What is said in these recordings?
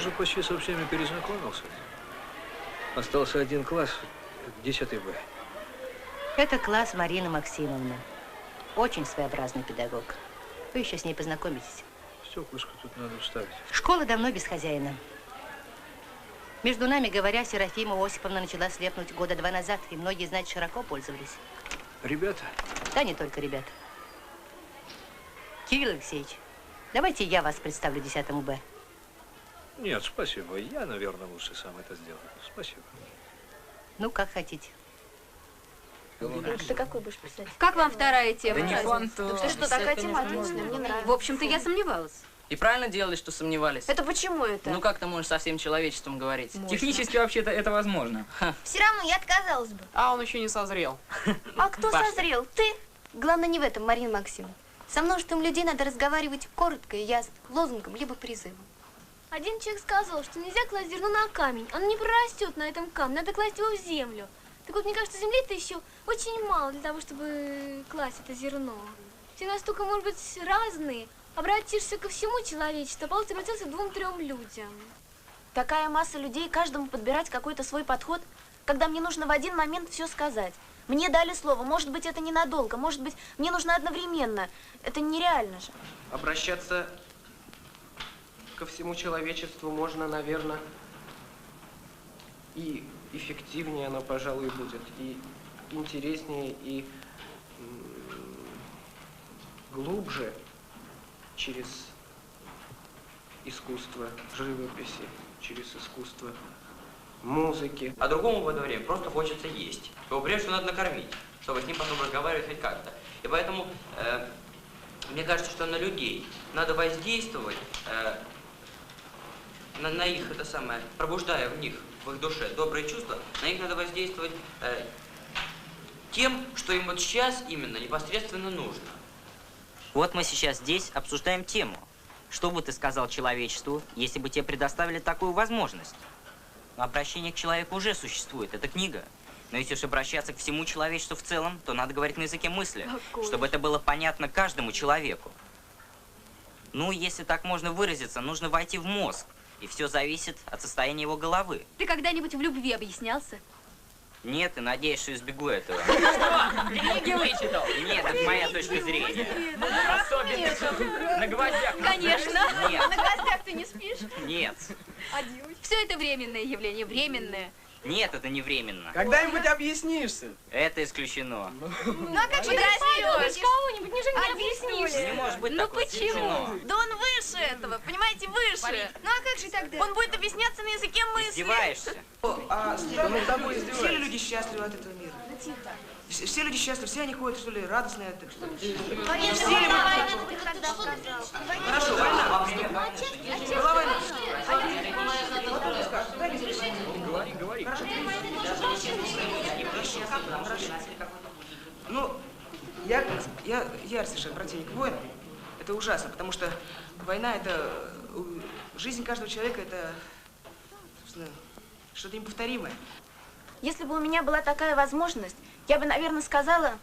уже почти со всеми перезнакомился. Остался один класс, 10 Б. Это класс Марины Максимовны. Очень своеобразный педагог. Вы еще с ней познакомитесь. Стеклышко тут надо вставить. Школа давно без хозяина. Между нами говоря, Серафима Осиповна начала слепнуть года 2 назад, и многие, знаете, широко пользовались. Ребята? Да, не только ребята. Кирилл Алексеевич, давайте я вас представлю 10 Б. Нет, спасибо. Я, наверное, лучше сам это сделаю. Спасибо. Ну, как хотите. Ты какой будешь писать? Как вам вторая тема? Да не фанту. Ты что, такая тема отличная, мне нравится. В общем-то, я сомневалась. И правильно делали, что сомневались. Это почему это? Ну как ты можешь со всем человечеством говорить? Можно. Технически вообще-то это возможно. Все равно я отказалась бы. А он еще не созрел. А кто Паша. созрел? Ты? Главное не в этом, Марина Максимовна. Со множеством людей надо разговаривать коротко и ясно, лозунгом либо призывом. Один человек сказал, что нельзя класть зерно на камень. Оно не прорастет на этом камне, надо класть его в землю. Так вот, мне кажется, земли-то еще очень мало для того, чтобы класть это зерно. Все настолько, может быть, разные. Обратишься ко всему человечеству, а получится обратился к 2-3 людям. Такая масса людей, каждому подбирать какой-то свой подход, когда мне нужно в один момент все сказать. Мне дали слово, может быть, это ненадолго, может быть, мне нужно одновременно. Это нереально же. Обращаться ко всему человечеству можно, наверное, и эффективнее оно, пожалуй, будет, и интереснее, и глубже через искусство живописи, через искусство музыки. А другому в это время просто хочется есть. Его прежде всего надо накормить, чтобы с ним потом разговаривать хоть как-то. И поэтому мне кажется, что на людей надо воздействовать, на их это самое, пробуждая в них, в их душе добрые чувства, на них надо воздействовать тем, что им вот сейчас именно непосредственно нужно. Вот мы сейчас здесь обсуждаем тему. Что бы ты сказал человечеству, если бы тебе предоставили такую возможность? Но обращение к человеку уже существует, это книга. Но если уж обращаться к всему человечеству в целом, то надо говорить на языке мысли, чтобы это было понятно каждому человеку. Ну, если так можно выразиться, нужно войти в мозг, и все зависит от состояния его головы. Ты когда-нибудь в любви объяснялся? Нет, и надеюсь, что избегу этого. Книги вычитал. Нет, это моя точка зрения. Особенно на гвоздях. Конечно. Нет. На гостях ты не спишь? Нет. Все это временное явление, временное. Нет, это не временно. Когда-нибудь объяснишься. Это исключено. Ну а как же ты Подумаешь кого-нибудь, не же не объяснишь. Не может быть Ну такого, почему? исключено. Да он выше этого, понимаете, выше. Ну а как же тогда? Он будет объясняться на языке мысли. Издеваешься? Все ли люди счастливы от этого мира? Все люди счастливы, все они ходят, что ли, радостные от этого? Хорошо, война. Была война. Говори. Ну, я совершенно противник войн. Это ужасно, потому что война это... Жизнь каждого человека это... собственно, что-то неповторимое. Если бы у меня была такая возможность, я бы, наверное, сказала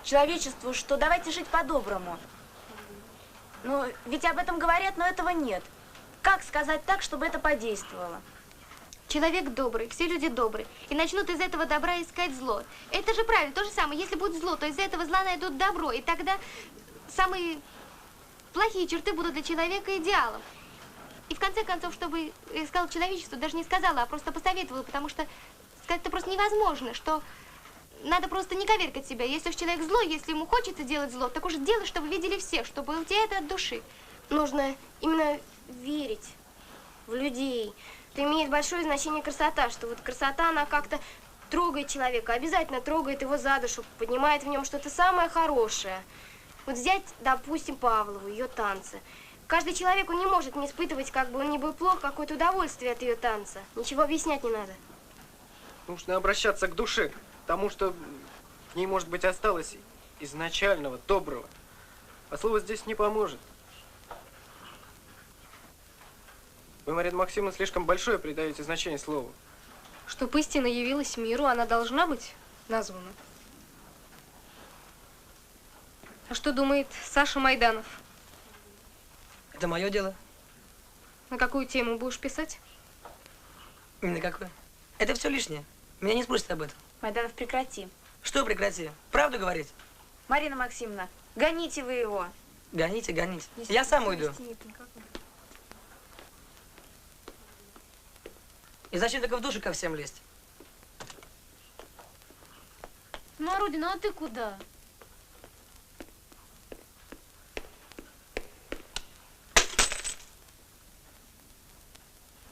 человечеству, что давайте жить по-доброму. Ну, ведь об этом говорят, но этого нет. Как сказать так, чтобы это подействовало? Человек добрый, все люди добрые. И начнут из этого добра искать зло. Это же правильно, то же самое. Если будет зло, то из этого зла найдут добро. И тогда самые плохие черты будут для человека идеалом. И в конце концов, чтобы искал человечество, даже не сказала, а просто посоветовала, потому что сказать-то просто невозможно, что надо просто не коверкать себя. Если уж человек злой, если ему хочется делать зло, так уж делай, чтобы видели все, чтобы у тебя это от души. Нужно именно верить в людей. Это имеет большое значение красота, что вот красота, она как-то трогает человека, обязательно трогает его за душу, поднимает в нем что-то самое хорошее. Вот взять, допустим, Павлову, ее танцы. Каждый человек, он не может не испытывать, как бы он ни был плох, какое-то удовольствие от ее танца. Ничего объяснять не надо. Нужно обращаться к душе, к тому, что в ней, может быть, осталось изначального, доброго. А слово здесь не поможет. Вы, Марина Максимовна, слишком большое придаете значение слову. Чтоб истина явилась миру, она должна быть названа. А что думает Саша Майданов? Это мое дело. На какую тему будешь писать? Именно какое? Это все лишнее. Меня не спросят об этом. Майданов, прекрати. Что прекрати? Правду говорить? Марина Максимовна, гоните вы его. Гоните, гоните. Я сам уйду. И зачем только в душу ко всем лезть? Марудина, а ты куда?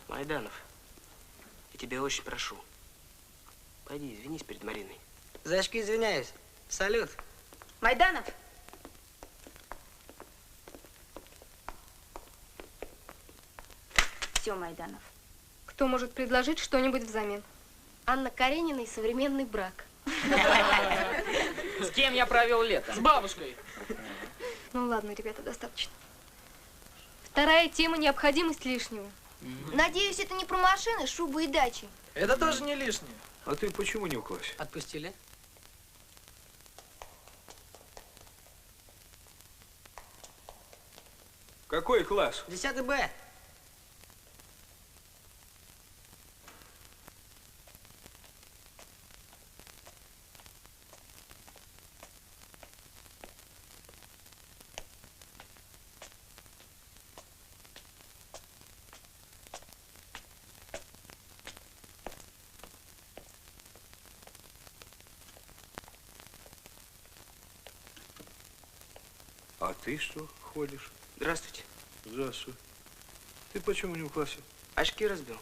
Майданов, я тебя очень прошу. Пойди, извинись перед Мариной. За очки извиняюсь. Салют. Майданов. Все, Майданов. Кто может предложить что-нибудь взамен? Анна Каренина и современный брак. С кем я провел лето? С бабушкой. Ну ладно, ребята, достаточно. Вторая тема – необходимость лишнего. Надеюсь, это не про машины, шубы и дачи. Это тоже не лишнее. А ты почему не в классе? Отпустили? Какой класс? 10 Б. А ты что ходишь? Здравствуйте. Здравствуй. Ты почему не в классе? Очки разбил.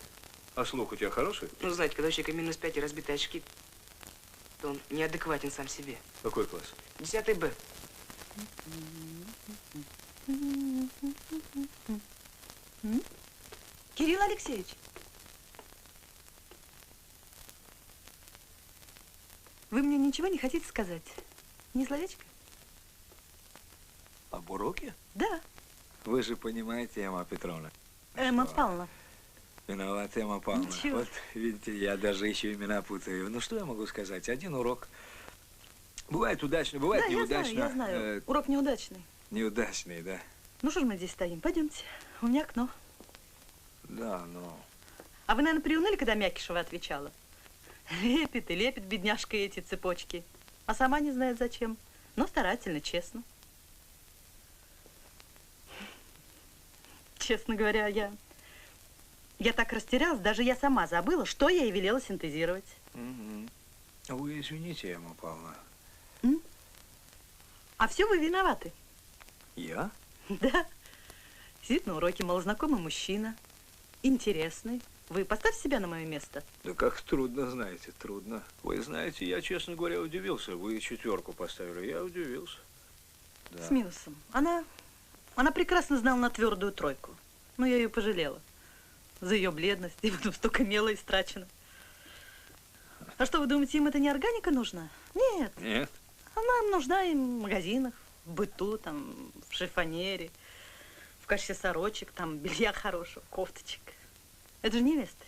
А слух у тебя хороший? Ну, знаете, когда у человека минус 5 и разбитые очки, то он неадекватен сам себе. Какой класс? 10 Б. Кирилл Алексеевич. Вы мне ничего не хотите сказать? Ни словечко? Об уроке? Да. Вы же понимаете, Эмма Петровна. Эмма Павловна. Виноват, Эмма Павловна. Ничего. Вот, видите, я даже еще имена путаю. Ну, что я могу сказать? Один урок. Бывает удачно, бывает Да, неудачно. я знаю. Урок неудачный. Неудачный, да. Ну, что же мы здесь стоим? Пойдемте. У меня окно. Да, но... А вы, наверное, приуныли, когда Мякишева отвечала? Лепит и лепит бедняжка эти цепочки. А сама не знает зачем. Но старательно, честно. Честно говоря, я так растерялась, даже я сама забыла, что я ей велела синтезировать. Вы извините, Эмма Павловна. А все вы виноваты. Я? Да. Сидит на уроке малознакомый мужчина. Интересный. Вы поставьте себя на мое место. Да как трудно, знаете, трудно. Вы знаете, я, честно говоря, удивился. Вы 4 поставили, я удивился. Да. С минусом. Она прекрасно знала на твердую 3. Но я ее пожалела. За ее бледность, и потом столько мела истрачено. А что, вы думаете, им это не органика нужна? Нет. Нет? Она нужна им в магазинах, в быту, там, в шифонере, в качестве сорочек, там, белья хорошего, кофточек. Это же невесты.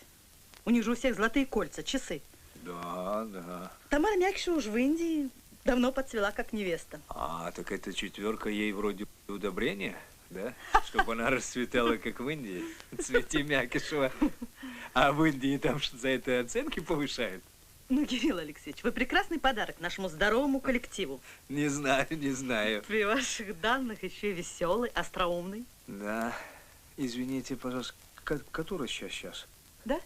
У них же у всех золотые кольца, часы. Да, да. Тамара Мякиша уж в Индии давно подцвела как невеста. А, так эта 4 ей вроде удобрения, да? Чтобы она расцветала, как в Индии. Цвети Мякишева. А в Индии там что за это оценки повышают? Ну, Кирилл Алексеевич, вы прекрасный подарок нашему здоровому коллективу. Не знаю, не знаю. При ваших данных еще и веселый, остроумный. Да. Извините, пожалуйста, который сейчас? Да?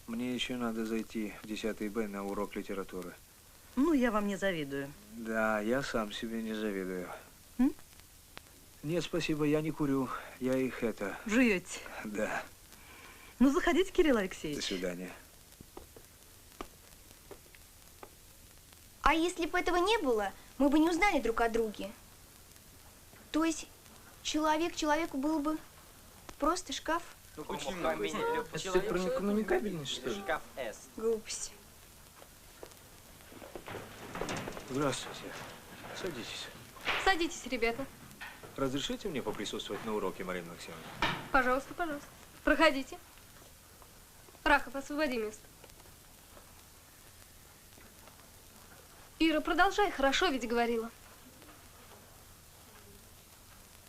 Мне еще надо зайти в 10 Б на урок литературы. Ну, я вам не завидую. Да, я сам себе не завидую. Нет, спасибо, я не курю. Я их это... Жуете? Да. Ну, заходите, Кирилл Алексеевич. До свидания. А если бы этого не было, мы бы не узнали друг о друге. То есть человек человеку был бы просто шкаф? Ну почему? Это ты про некоммуникабельность, что ли? Шкаф С. Глупость. Здравствуйте. Садитесь. Садитесь, ребята. Разрешите мне поприсутствовать на уроке, Марина Максимовна? Пожалуйста, пожалуйста. Проходите. Рахов, освободи место. Ира, продолжай, хорошо ведь говорила.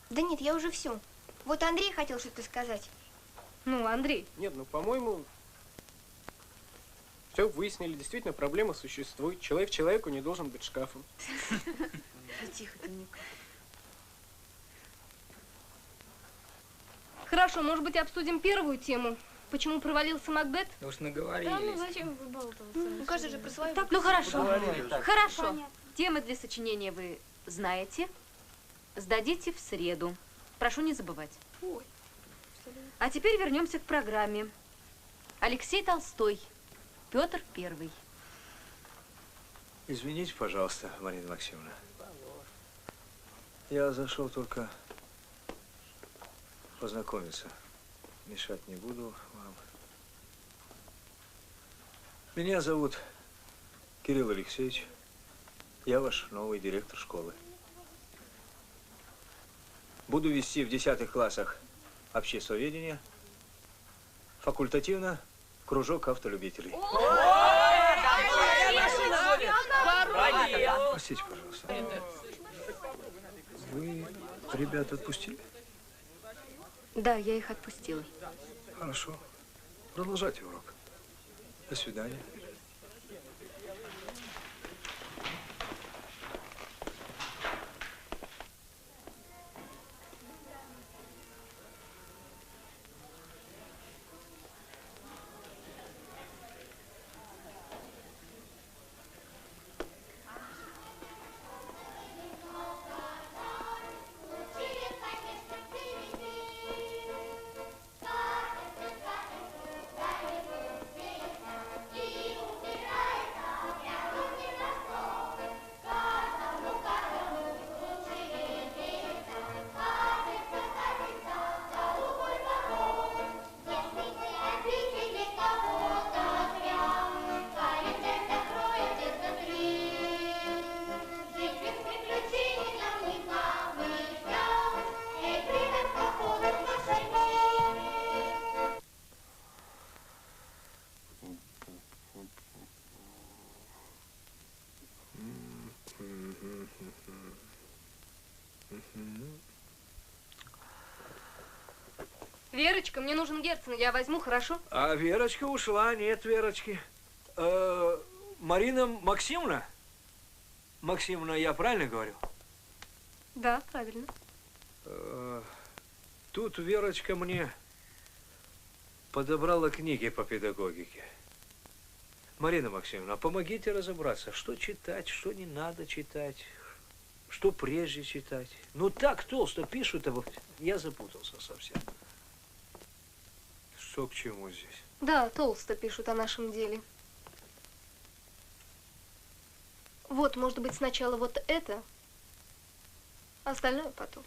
Да нет, я уже все. Вот Андрей хотел что-то сказать. Ну, Андрей. Нет, ну, по-моему, все выяснили. Действительно, проблема существует. Человек человеку не должен быть шкафом. Тихо ты, Ник. Хорошо, может быть, обсудим первую тему. Почему провалился Макбет? Ну уж наговорились. Да, ну зачем выбалтываться? Ну, каждый же про свою. Ну хорошо. Так. Хорошо. Понятно. Темы для сочинения вы знаете. Сдадите в среду. Прошу не забывать. А теперь вернемся к программе. Алексей Толстой. Петр I. Извините, пожалуйста, Марина Максимовна. Я зашел только познакомиться. Мешать не буду вам. Меня зовут Кирилл Алексеевич. Я ваш новый директор школы. Буду вести в 10 классах обществоведение, факультативно кружок автолюбителей. Простите, пожалуйста. Вы ребят отпустили? Да, я их отпустила. Хорошо. Продолжайте урок. До свидания. Верочка, мне нужен Герцен, я возьму, хорошо? А Верочка ушла, нет Верочки. Марина Максимовна? Максимовна, я правильно говорю? Да, правильно. Тут Верочка мне подобрала книги по педагогике. Марина Максимовна, помогите разобраться, что читать, что не надо читать, что прежде читать. Ну так толсто пишут, я запутался совсем. Что к чему здесь? Да, толсто пишут о нашем деле. Вот, может быть, сначала вот это, а остальное потом.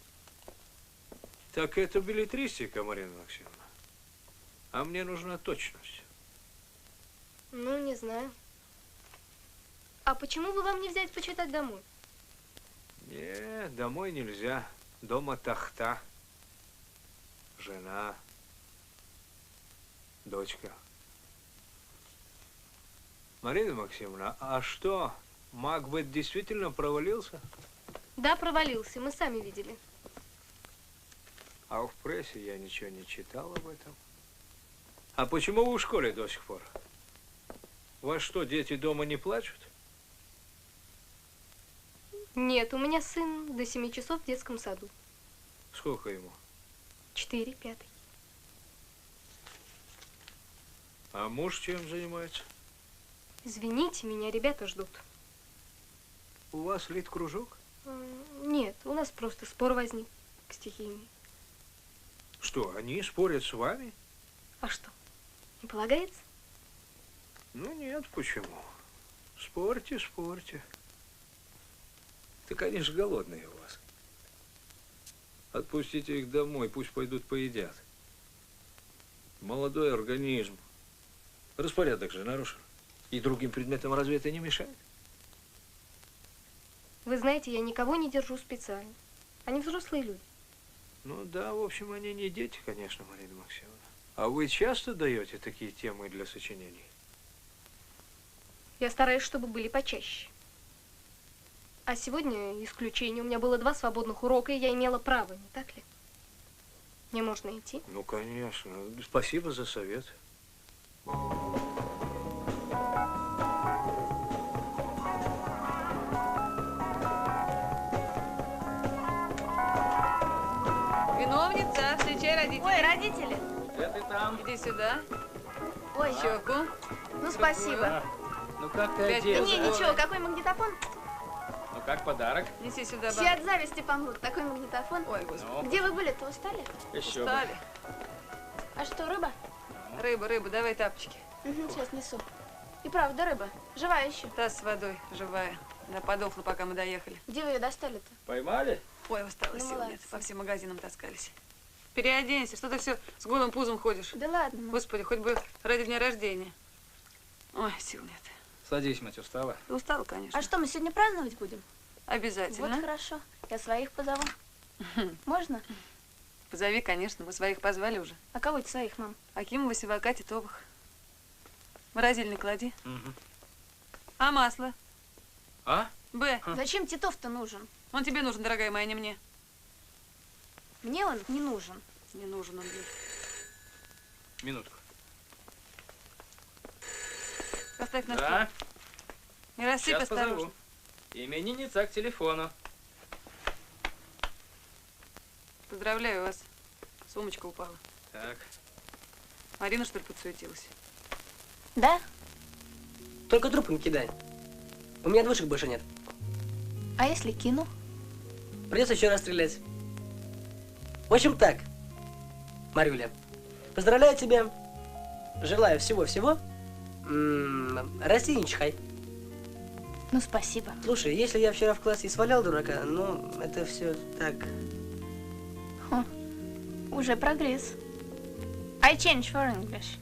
Так это беллетристика, Марина Максимовна. А мне нужна точность. Ну, не знаю. А почему бы вам не взять почитать домой? Не, домой нельзя. Дома тахта. Жена. Дочка. Марина Максимовна, а что, Макбет действительно провалился? Да, провалился, мы сами видели. А в прессе я ничего не читал об этом. А почему вы в школе до сих пор? У вас что, дети дома не плачут? Нет, у меня сын до 7 часов в детском саду. Сколько ему? 4, 5. А муж чем занимается? Извините, меня ребята ждут. У вас лит-кружок? Нет, у нас просто спор возник стихийный. Что, они спорят с вами? А что, не полагается? Ну нет, почему? Спорьте, спорьте. Так они же голодные у вас. Отпустите их домой, пусть пойдут поедят. Молодой организм. Распорядок же нарушен. И другим предметам разве это не мешает? Вы знаете, я никого не держу специально. Они взрослые люди. Ну да, в общем, они не дети, конечно, Марина Максимовна. А вы часто даете такие темы для сочинений? Я стараюсь, чтобы были почаще. А сегодня исключение. У меня было 2 свободных урока, и я имела право, не так ли? Мне можно идти? Ну, конечно. Спасибо за совет. Виновница, встречай родителей. Ой, родители. Где ты там? Иди сюда. Ой, щеку. Ну, спасибо. Ну как ты Да одета? не, ничего, какой магнитофон? Ну как подарок? Неси сюда, Все от зависти помрут. Такой магнитофон. Ой, господи. Где вы были-то, устали? Еще Устали. А что, рыба? Рыба, давай тапочки. Угу, сейчас несу. И правда, рыба. Живая еще. Таз с водой, живая. Она подохла, пока мы доехали. Где вы ее достали-то? Поймали? Ой, устала, Ну, сил нет. молодцы. По всем магазинам таскались. Переоденься, что ты все с голым пузом ходишь? Да ладно. Господи, хоть бы ради дня рождения. Ой, сил нет. Садись, мать, устала? Ты устала, конечно. А что, мы сегодня праздновать будем? Обязательно. Вот хорошо. Я своих позову. Можно? Позови, конечно, мы своих позвали уже. А кого это своих, мам? Акимова, Сивака, Титовых. Морозильник клади. Угу. А масло? А? Б. Зачем Титов-то нужен? Он тебе нужен, дорогая моя, не мне. Мне он не нужен. Не нужен он мне. Минутку. Поставь на стол. Да, Не рассыпь сейчас осторожно. позову. Именинница к телефону. Поздравляю вас. Сумочка упала. Так. Марина, что ли, подсуетилась? Да? Только трупы не кидай. У меня двушек больше нет. А если кину? Придется еще раз стрелять. В общем так, Марюля, поздравляю тебя. Желаю всего-всего. Расти и не чихай. Ну, спасибо. Слушай, если я вчера в классе и свалял дурака, ну, это все так. Уже прогресс. I change for English.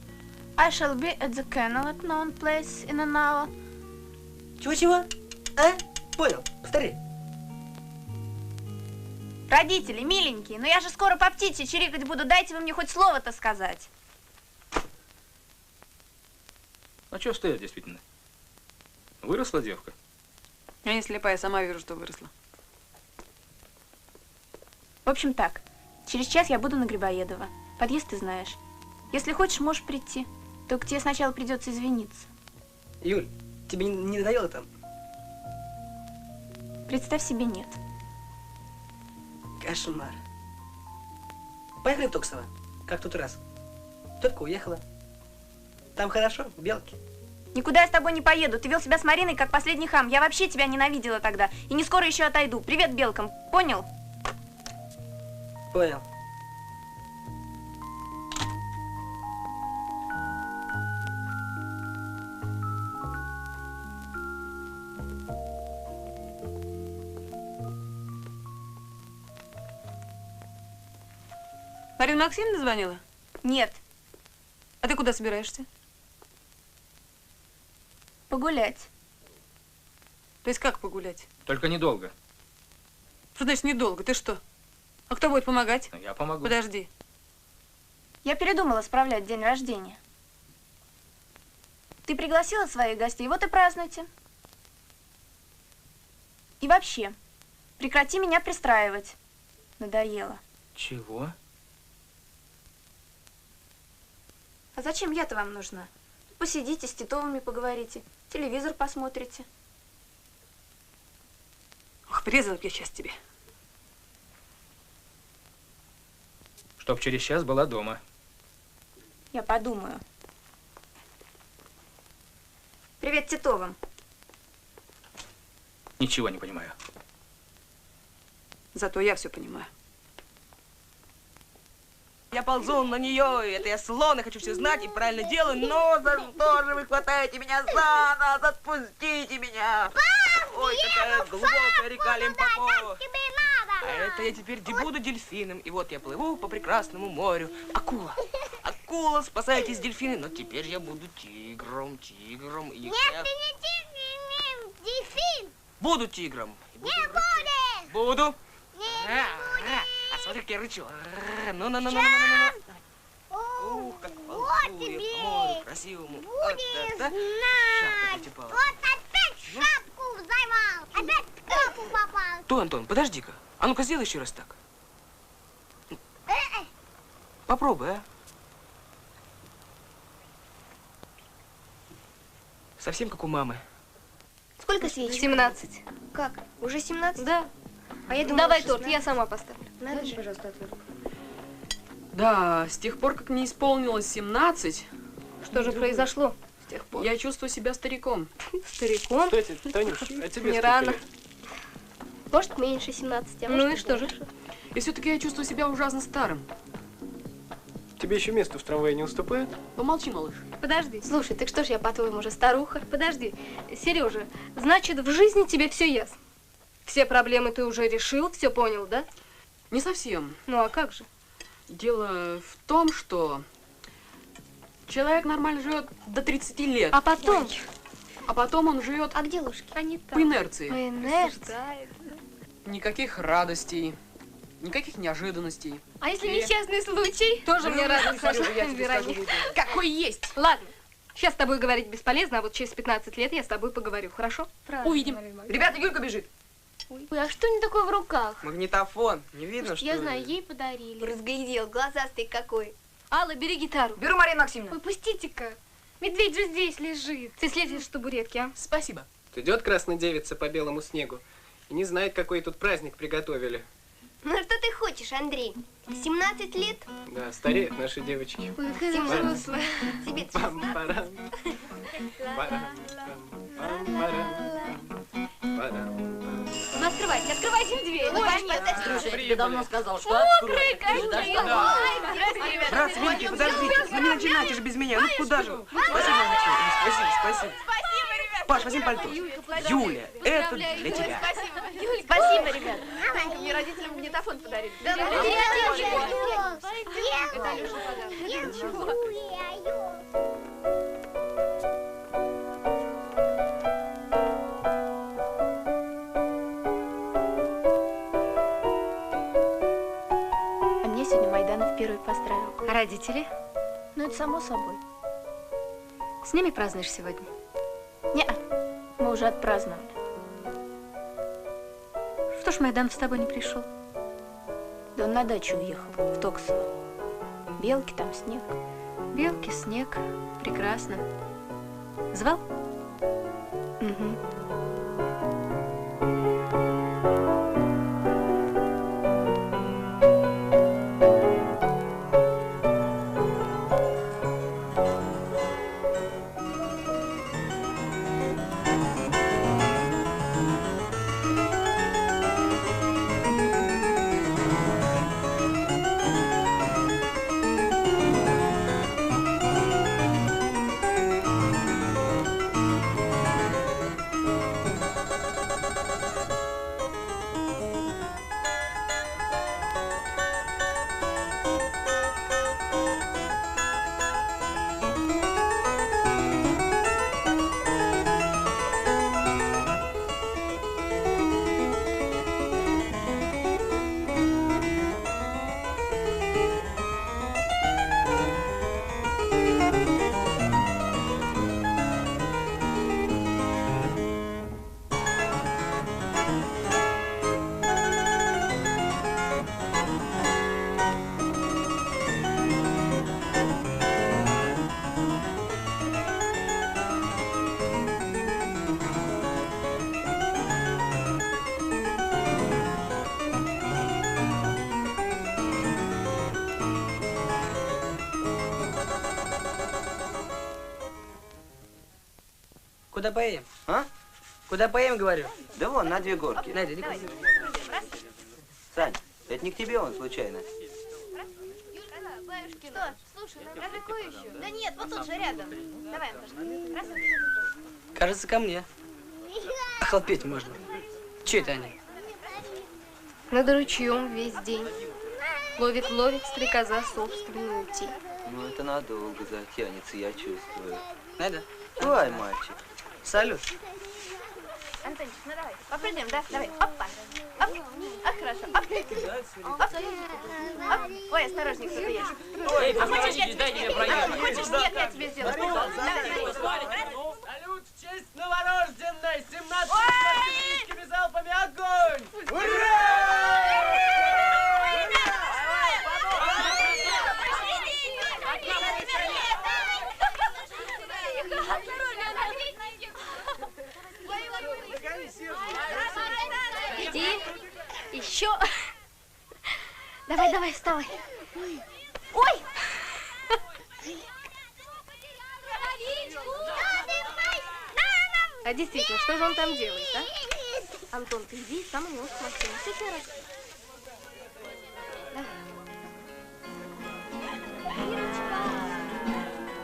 I shall be at the kennel at known place in an hour. Чего-чего? А? Понял. Повтори. Родители, миленькие, но я же скоро по птичьи чирикать буду. Дайте вы мне хоть слово-то сказать. А что стоять, действительно? Выросла девка? Я не слепая, сама вижу, что выросла. В общем так, через час я буду на Грибоедова. Подъезд ты знаешь. Если хочешь, можешь прийти. Только тебе сначала придется извиниться. Юль, тебе не надоело там? Представь себе, нет. Кошмар. Поехали в Токсово, как в тот раз. Тетка уехала. Там хорошо, белки. Никуда я с тобой не поеду. Ты вел себя с Мариной, как последний хам. Я вообще тебя ненавидела тогда. И не скоро еще отойду. Привет белкам. Понял? Понял. Марина Максимовна звонила? Нет. А ты куда собираешься? Погулять. То есть как погулять? Только недолго. Что значит недолго? Ты что? А кто будет помогать? Я помогу. Подожди. Я передумала справлять день рождения. Ты пригласила своих гостей, вот и празднуйте. И вообще, прекрати меня пристраивать. Надоело. Чего? А зачем я-то вам нужна? Посидите, с Титовыми поговорите, телевизор посмотрите. Ох, прирезала б я сейчас тебе. Чтоб через час была дома. Я подумаю. Привет Титовым. Ничего не понимаю. Зато я все понимаю. Я ползу на нее, это я слон, я хочу все знать и правильно делаю, но за что же вы хватаете меня за нос? Отпустите меня! Ой, какая глубокая река Лимпопо! А это я теперь буду дельфином, и вот я плыву по прекрасному морю. Акула! Акула, спасайтесь, дельфины, но теперь я буду тигром. И Нет, ты не тигр, не дельфин! Буду тигром. Не будешь! Буду. Не А смотри, как я рычу. Ну. Ух, как ползу я по морю красивому. Будешь Шапка знать! потепала. Вот опять шапку взорвал! Опять в трубку попал! То, Антон, подожди-ка. А ну-ка, сделай еще раз так. Попробуй, а. Совсем как у мамы. Сколько свечек? 17. Как? Уже 17? Да. А я думала, Давай 16. торт, я сама поставлю. Надо же, пожалуйста, отвертку. Да, с тех пор, как мне исполнилось 17, Что же произошло с тех пор? я чувствую себя стариком. Стариком? Кстати, Танюш, а тебе Не сколько рано. лет? Может, меньше 17, а Ну может, и что же? больше. И все-таки я чувствую себя ужасно старым. Тебе еще место в трамвае не уступает? Помолчи, малыш. Подожди. Слушай, так что ж я, по-твоему, уже старуха? Подожди. Сережа, значит, в жизни тебе все ясно? Все проблемы ты уже решил, все понял, да? Не совсем. Ну а как же? Дело в том, что человек нормально живет до 30 лет. А потом? А потом он живет А где ложки? Они по инерции. По инерции. Никаких радостей, никаких неожиданностей. А если И- несчастный случай? Тоже мне радость, Сережа, я тебе скажу, Вероника. какой есть. Ладно. Сейчас с тобой говорить бесполезно, а вот через 15 лет я с тобой поговорю, хорошо? Увидим. Ребята, Юлька бежит. Ой, а что не такое в руках? Магнитофон. Не видно, что Я ли? знаю, ей подарили. Разглядел, глазастый какой. Алла, бери гитару. Беру, Марина Максимовна. Ой, пустите-ка. Медведь же здесь лежит. Ты слезешь с табуретки, а? Спасибо. Идет красная девица по белому снегу и не знает, какой тут праздник приготовили. Ну а что ты хочешь, Андрей? 17 лет? Да, стареют наши девочки. Ой, какая взрослая. Тебе Пам-парам. Ну, открывайте дверь. Ой, Ты давно сказал, что Мокрый, конечно. Брат, Винки, подождите. Ну не начинайте же без меня. Ну куда же? Спасибо, Максим. Спасибо. Паш, возьми пальто. Юля, это для тебя. Спасибо, ребят. Мне родители магнитофон подарили. Да, А меня сегодня Майданов первый поздравил. А родители? Ну, это само собой. С ними празднуешь сегодня? Не-а, мы уже отпраздновали. Что ж Майданов с тобой не пришел? Да он на дачу уехал, в Токсово. белки, там снег. Белки, снег. Прекрасно. Звал? Угу. Куда поедем? А? Куда поедем, говорю? Да вон, на 2 горки. Надя, иди. Сань, это не к тебе он случайно. Что? Слушай, ну далеко еще? Да нет, вот тут же рядом. Давай, Антошка. Раз. Кажется, ко мне. Охлопеть можно. Че это они? Над ручьем весь день. Ловит стрекоза собственную тень. Ну, это надолго затянется, я чувствую. Надя? Давай, мальчик. Салют. Антончик, ну давай. Попрыгаем, да? Давай. Опа. Оп. А, хорошо. Оп. Оп. Оп. Ой, осторожней, кто-то есть. Эй, А хочешь, я дай тебе... мне проехать. Хочешь, нет, я тебе сделаю. Давай. Салют в честь новорожденной! 17 артиллерийскими залпами огонь! Ура! Иди. Еще. Давай, вставай. Ой! А действительно, что же он там делает, а? Антон, ты иди, сам у него спроси. Сейчас раз.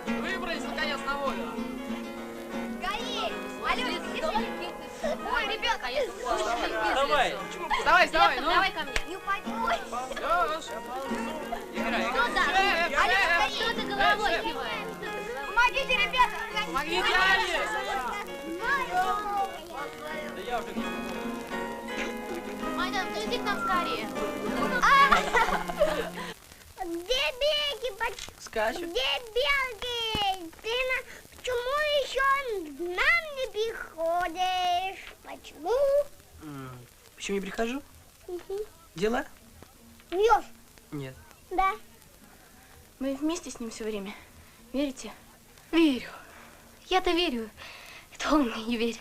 Выбрались, наконец, на волю. Скорее! Алёна, ой, ребята, я Давай. Вставай, ну. Давай ко мне. Не упади. Ой. Ну да. Алёна, что ты головой киваешь? Помогите, ребята! Помогите, Майдан, ты иди к нам скорее. Где белки? Скачут. Где белки? Почему еще к нам не приходишь? Почему? Почему не прихожу? Дела? Врешь? Нет. Да. Мы вместе с ним все время. Верите? Верю. Я-то верю. Это он мне не верит.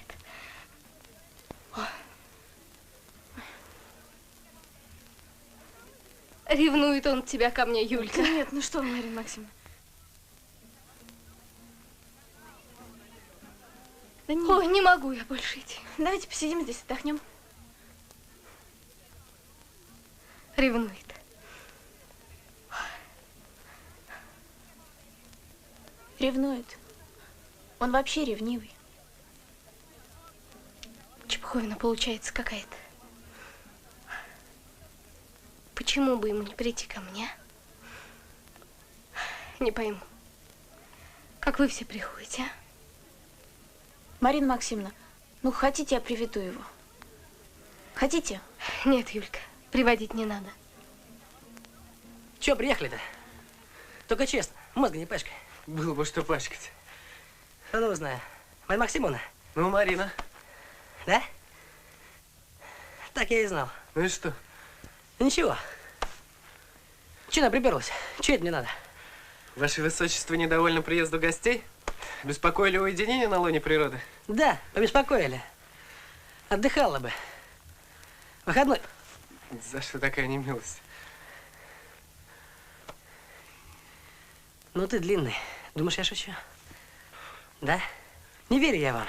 Ревнует он тебя ко мне, Юлька. Нет, ну что, Марина Максимовна. Да нет. Ой, не могу я больше идти. Давайте посидим здесь, отдохнем. Ревнует. Ревнует. Он вообще ревнивый. Чепуховина получается какая-то. Почему бы ему не прийти ко мне? Не пойму. Как вы все приходите, а? Марина Максимовна, ну хотите, я приведу его? Хотите? Нет, Юлька, приводить не надо. Че приехали-то? Только честно, мозга не пачкай. Было бы что пачкать. А ну, знаю. Марина Максимовна? Ну, Марина. Да? Так я и знал. Ну и что? Ничего. Че она приперлась? Че это мне надо? Ваше Высочество недовольно приезду гостей? Беспокоили уединение на лоне природы? Да, побеспокоили. Отдыхала бы. Выходной. За что такая немилость? Ну ты длинный. Думаешь, я шучу? Да? Не верю я вам.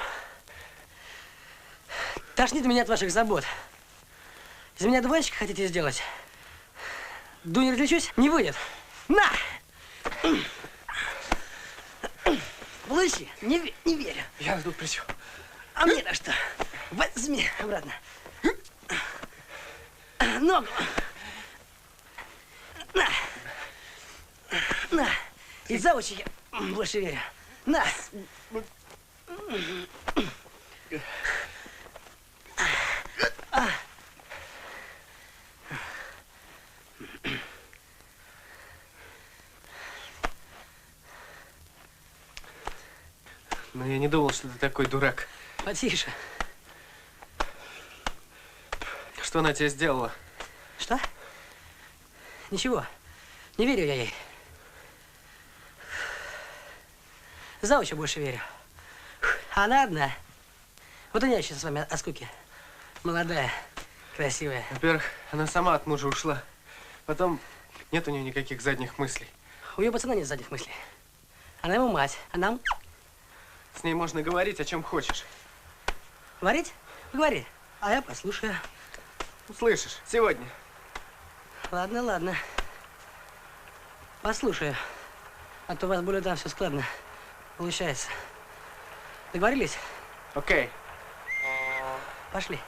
Тошнит меня от ваших забот. Из меня дуванчика хотите сделать? Дуй, не различусь? Не выйдет. На! Получи. Не верю. Я тут при чем? А мне на что? Возьми обратно. Ногу. На. На. И завучи я больше верю. На. Но я не думал, что ты такой дурак. Потише. Что она тебе сделала? Что? Ничего. Не верю я ей. Завучу больше верю. Она одна. Вот и я сейчас с вами от скуки. Молодая, красивая. Во-первых, она сама от мужа ушла. Потом нет у нее никаких задних мыслей. У ее пацана нет задних мыслей. Она ему мать, а нам… С ней можно говорить, о чем хочешь. Говорить? Говори. А я послушаю. Услышишь. Сегодня. Ладно, ладно. Послушаю. А то у вас более там все складно получается. Договорились? Окей. Пошли.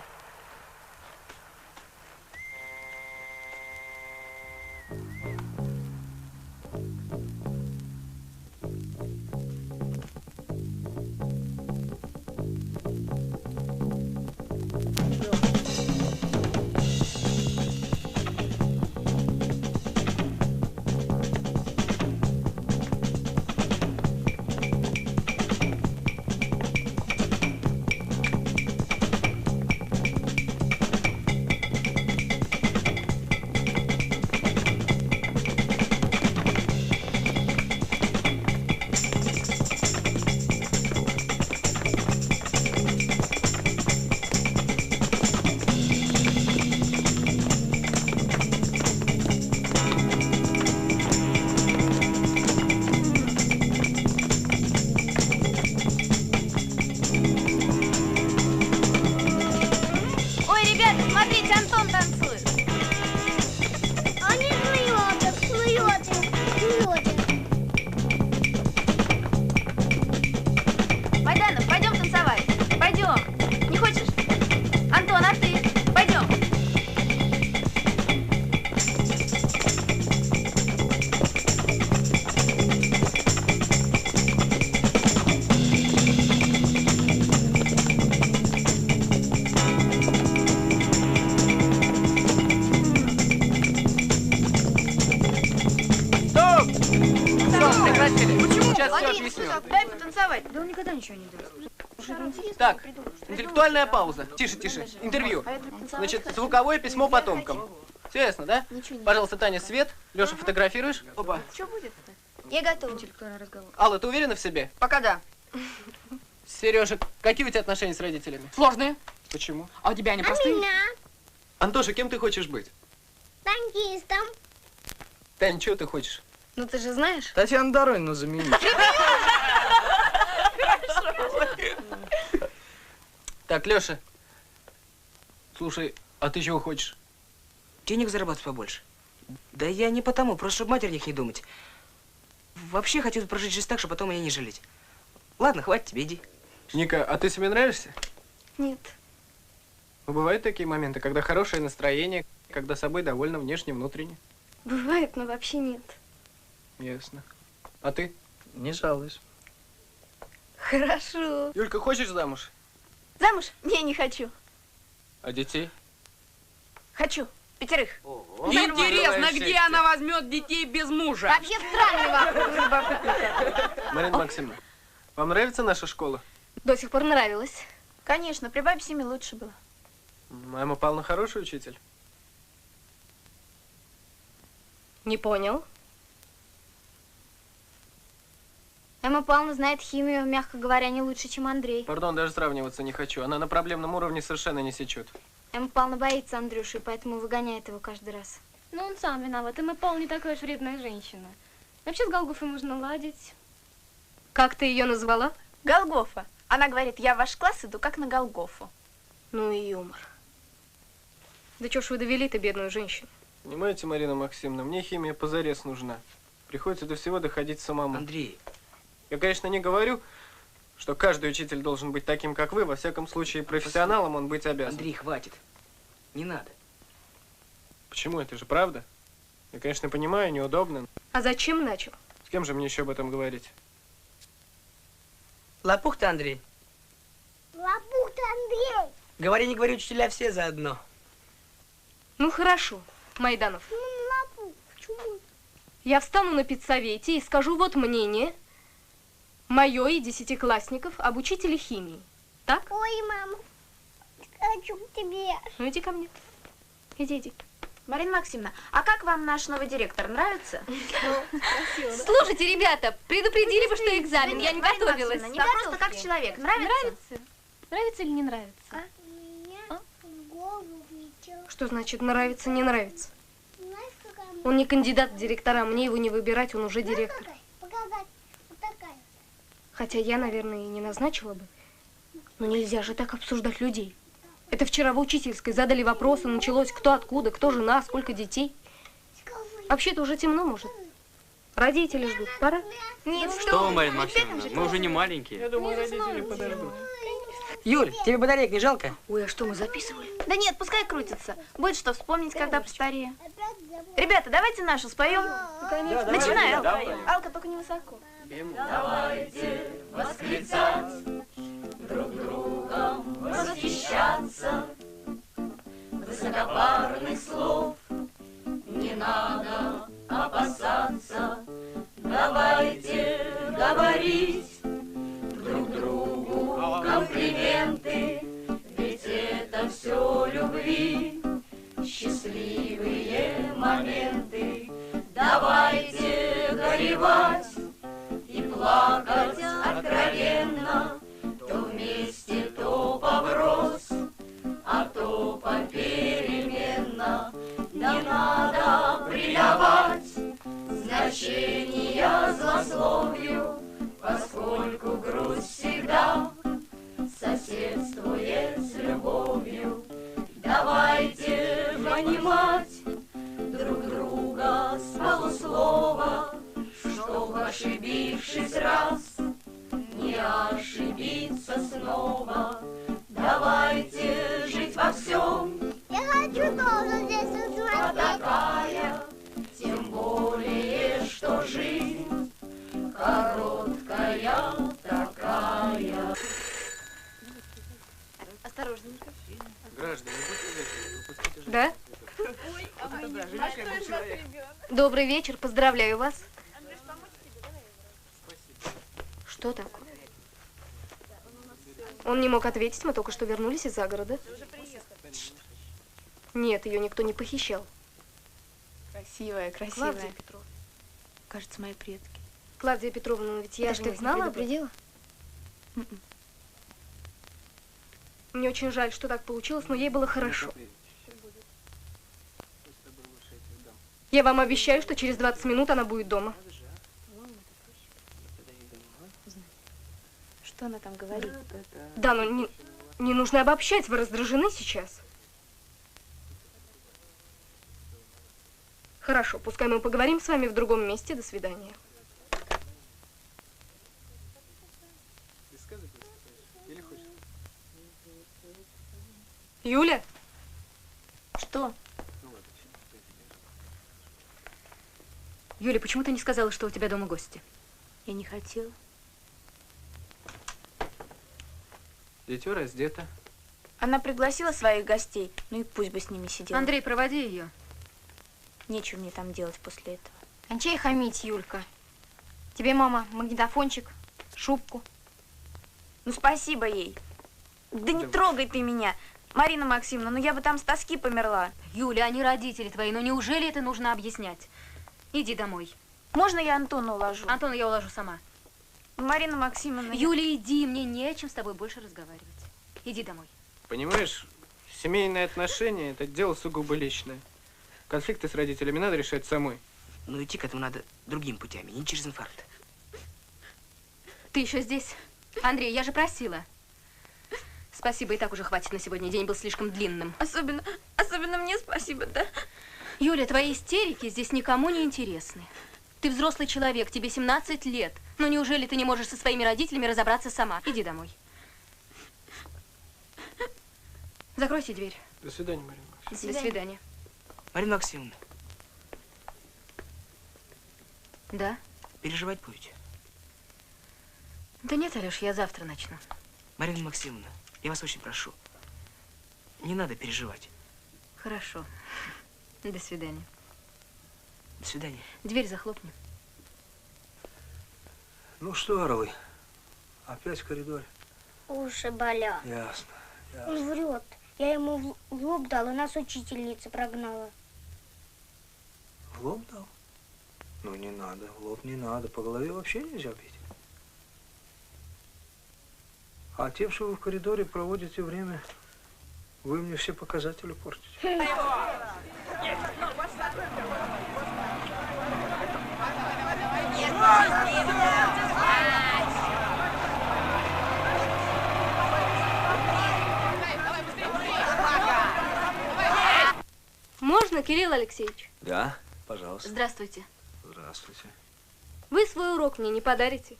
Дай потанцевать. Да он никогда ничего не даст. Так, интеллектуальная пауза. Тише, тише. Интервью. Значит, звуковое письмо потомкам. Все ясно, да? Пожалуйста, Таня, свет. Леша, фотографируешь? Оба. Что будет-то? Я готова. Интеллектуальный разговор. Алла, ты уверена в себе? Пока да. Сережа, какие у тебя отношения с родителями? Сложные. Почему? А у тебя они простые? Антоша, кем ты хочешь быть? Танкистом. Тань, что ты хочешь? Ну ты же знаешь. Татьяну Доронину заменить. Так, Леша. Слушай, а ты чего хочешь? Денег зарабатывать побольше. Да я не потому, просто чтобы матери о них не думать. Вообще хочу прожить жизнь так, чтобы потом меня не жалеть. Ладно, хватит тебе, иди. Ника, а ты себе нравишься? Нет. Ну, бывают такие моменты, когда хорошее настроение, когда собой довольна внешне, внутренне. Бывает, но вообще нет. Ясно. А ты? Не жалуюсь. Хорошо. Юлька, хочешь замуж? Замуж? Не хочу. А детей? Хочу. 5. Интересно, где она возьмет детей без мужа? Вообще странный вопрос. Марина Максимовна, вам нравится наша школа? До сих пор нравилось. Конечно, при бабе Симе лучше было. Эмма Павловна хороший учитель? Не понял. Эмма Павловна знает химию, мягко говоря, не лучше, чем Андрей. Пардон, даже сравниваться не хочу. Она на проблемном уровне совершенно не сечет. Эмма Павловна боится Андрюши, поэтому выгоняет его каждый раз. Ну, он сам виноват. Эмма Павловна не такая уж вредная женщина. Вообще с Голгофой можно ладить. Как ты ее назвала? Голгофа. Она говорит, я в ваш класс иду как на Голгофу. Ну и юмор. Да чё ж вы довели-то бедную женщину? Понимаете, Марина Максимовна, мне химия позарез нужна. Приходится до всего доходить самому. Андрей. Я, конечно, не говорю, что каждый учитель должен быть таким, как вы. Во всяком случае, профессионалом он быть обязан. Андрей, хватит. Не надо. Почему? Это же правда. Я, конечно, понимаю, неудобно. А зачем начал? С кем же мне еще об этом говорить? Лопух ты, Андрей. Лопух ты, Андрей. Говори, не говори, учителя все заодно. Ну хорошо, Майданов. Лопух, почему? Я встану на педсовете и скажу вот мнение мое и 10-классников об учителе химии. Так? Ой, мама, хочу к тебе. Ну иди ко мне. Иди. Марина Максимовна, а как вам наш новый директор? Нравится? Слушайте, ребята, предупредили бы, что экзамен, я не Марина готовилась. Максимовна, не просто как человек. Нравится? Нравится или не нравится? Меня в голову влетело. Что значит нравится, не нравится? Знаешь, какая Он не кандидат в директора, мне его не выбирать, он уже директор. показать? Вот такая. Хотя я, наверное, и не назначила бы. Но нельзя же так обсуждать людей. Это вчера в учительской задали вопросы, началось кто откуда, кто жена, сколько детей. Вообще-то уже темно, может. Родители ждут, пора? Нет, Что вы, Марина Максимовна, мы уже не маленькие. Я думаю, родители подождут. Юль, тебе батареек не жалко? Ой, а что, мы записывали? Да нет, пускай крутится. Будет что вспомнить, когда постарее. Ребята, давайте нашу споем. Начинай, Алка. Алка, только не высоко. Давайте восклицать, друг другом восхищаться. Высокопарных слов не надо опасаться. Давайте говорить друг другу комплименты, ведь это все любви, счастливые моменты. Давайте горевать и плакать откровенно, то вместе, то поброс, а то попеременно. Не надо придавать значения злословию, поскольку грусть всегда соседствует с любовью. Давайте понимать друг друга с полуслова, чтоб, ошибившись раз, не ошибиться снова. Давайте жить во всем. Я хочу тоже здесь А такая, тем более, что жизнь короткая такая. Осторожненько. Граждане, будьте вежливы, пропустите же. Да? Добрый вечер, поздравляю вас. Что такое? Он не мог ответить, мы только что вернулись из-за города. Нет, ее никто не похищал. Красивая, красивая. Клавдия Петровна. Кажется, мои предки. Клавдия Петровна, но ведь я Это же что, не знала об этом. предупредила? Мне очень жаль, что так получилось, но ей было хорошо. Я вам обещаю, что через 20 минут она будет дома. Что она там говорит? Да, но не нужно обобщать, вы раздражены сейчас. Хорошо, пускай мы поговорим с вами в другом месте. До свидания. Юля? Что? Юля, почему ты не сказала, что у тебя дома гости? Я не хотела. Дитё раздето. Она пригласила своих гостей, ну и пусть бы с ними сидела. Андрей, проводи ее. Нечего мне там делать после этого. Кончай хамить, Юлька. Тебе, мама, магнитофончик, шубку. Ну, спасибо ей. Да не трогай ты меня, Марина Максимовна, ну я бы там с тоски померла. Юля, они родители твои, но неужели это нужно объяснять? Иди домой. Можно я Антона уложу? Антона я уложу сама. Марина Максимовна... Юля, иди, мне не о чем с тобой больше разговаривать. Иди домой. Понимаешь, семейные отношения – это дело сугубо личное. Конфликты с родителями надо решать самой. Но идти к этому надо другими путями, не через инфаркт. Ты еще здесь? Андрей, я же просила. Спасибо, и так уже хватит на сегодня. День был слишком длинным. Особенно мне спасибо, да? Юля, твои истерики здесь никому не интересны. Ты взрослый человек, тебе 17 лет. Ну неужели ты не можешь со своими родителями разобраться сама? Иди домой. Закройте дверь. До свидания, Марина Максимовна. До свидания. Марина Максимовна. Да? Переживать будете? Да нет, Алёш, я завтра начну. Марина Максимовна, я вас очень прошу. Не надо переживать. Хорошо. До свидания. До свидания. Дверь захлопни. Ну что, орлы, опять в коридоре? Уши болят. Ясно. Он врет. Я ему в лоб дал, и нас учительница прогнала. В лоб дал? Ну не надо, в лоб не надо. По голове вообще нельзя бить. А тем, что вы в коридоре проводите время, вы мне все показатели портите. Можно, Кирилл Алексеевич? Да, пожалуйста. Здравствуйте. Здравствуйте. Вы свой урок мне не подарите?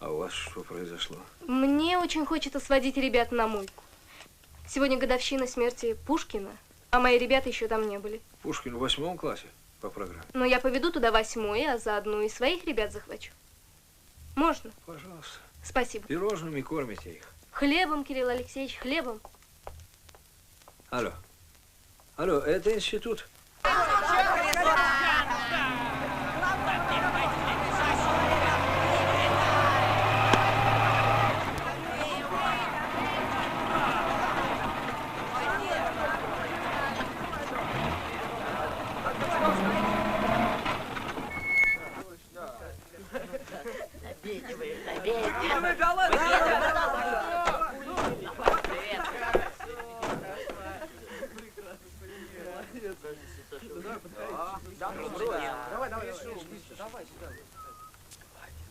А у вас что произошло? Мне очень хочется сводить ребят на мойку. Сегодня годовщина смерти Пушкина, а мои ребята еще там не были. Пушкин в 8 классе по программе. Но я поведу туда 8-й, а заодно и своих ребят захвачу. Можно? Пожалуйста. Спасибо. Пирожными кормите их. Хлебом, Кирилл Алексеевич, хлебом. Алло. Алло, это институт?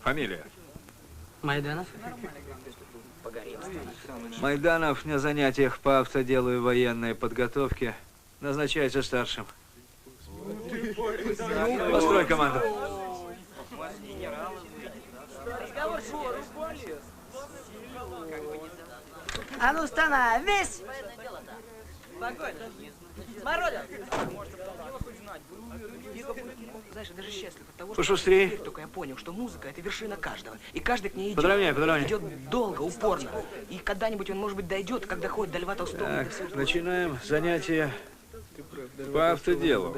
Фамилия? Майданов. Майданов на занятиях по автоделу и военной подготовке назначается старшим. Построй команду. А ну, становись! Смородина! Знаешь, я даже счастлив от того, Пошустрее. что только я понял, что музыка – это вершина каждого. И каждый к ней идет. Подровняй. Идет долго, упорно. И когда-нибудь он, может быть, дойдет, как доходит до Льва Толстого. Так, начинаем занятие по автоделу.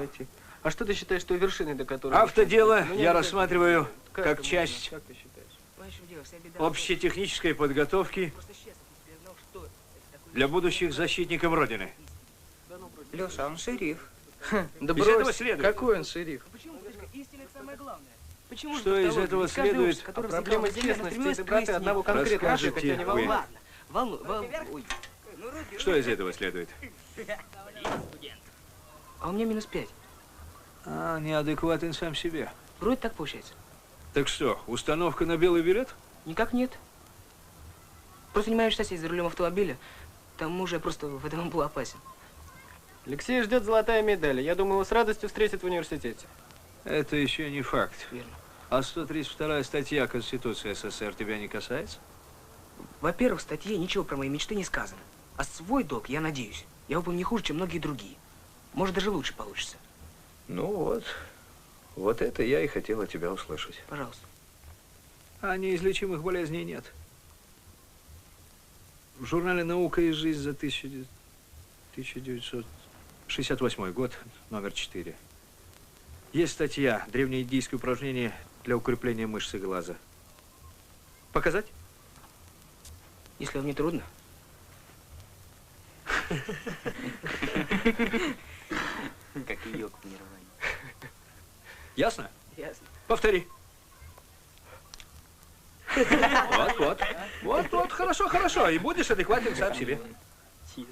А что ты считаешь той вершиной, до которой... Автодело я рассматриваю как часть Как ты считаешь? общетехнической подготовки для будущих защитников Родины. Леша, он шериф. Да Из этого брось, следует. какой он шериф? Что из этого следует? Проблема честности и доброты одного конкретного Расскажете тебя не вы. волнует. Что из этого следует? А у меня -5. А, неадекватен сам себе. Вроде так получается. Так что, установка на белый билет? Никак нет. Просто не моя счастье за рулем автомобиля. К тому же я просто в этом был опасен. Алексей ждет золотая медаль. Я думаю, его с радостью встретят в университете. Это еще не факт. Верно. А 132-я статья Конституции СССР тебя не касается? Во-первых, в статье ничего про мои мечты не сказано. А свой долг, я надеюсь, я выполню не хуже, чем многие другие. Может, даже лучше получится. Ну вот. Вот это я и хотел от тебя услышать. Пожалуйста. А неизлечимых болезней нет. В журнале «Наука и жизнь» за 1968 год, номер 4. Есть статья «Древнеиндийские упражнения для укрепления мышцы глаза». Показать? Если вам не трудно. Как и йог в нирване. Ясно? Ясно. Повтори. Вот, хорошо. И будешь адекватен сам себе.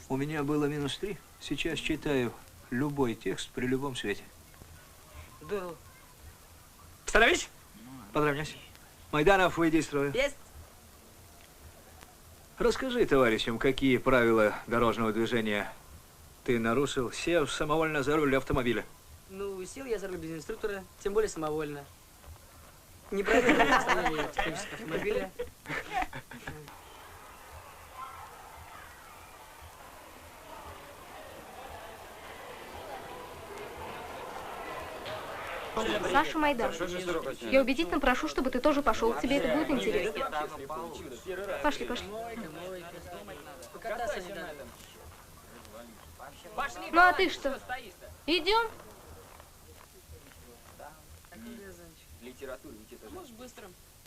У меня было -3. Сейчас читаю любой текст при любом свете. Здорово. Становись! Подравняйся. Майданов, выйди из строя. Есть. Расскажи товарищам, какие правила дорожного движения ты нарушил, сев самовольно за руль автомобиля. Ну, сел я за руль без инструктора, тем более самовольно. Неправильное состояние технического автомобиля. Саша Майдан, я убедительно прошу, чтобы ты тоже пошел. Тебе это будет интересно. Пошли, пошли. Ну а ты что? Идем?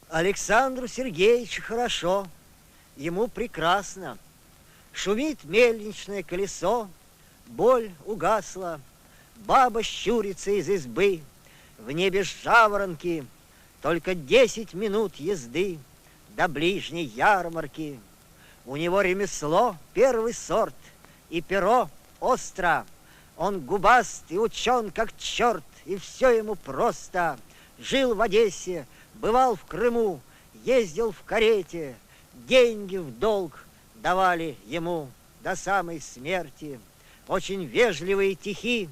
Александру Сергеевичу хорошо, ему прекрасно. Шумит мельничное колесо, боль угасла, баба щурится из избы, в небе жаворонки, только 10 минут езды до ближней ярмарки. У него ремесло первый сорт, и перо остро. Он губаст и учен как черт, и все ему просто. Жил в Одессе, бывал в Крыму, ездил в карете, деньги в долг давали ему до самой смерти. Очень вежливые тихи,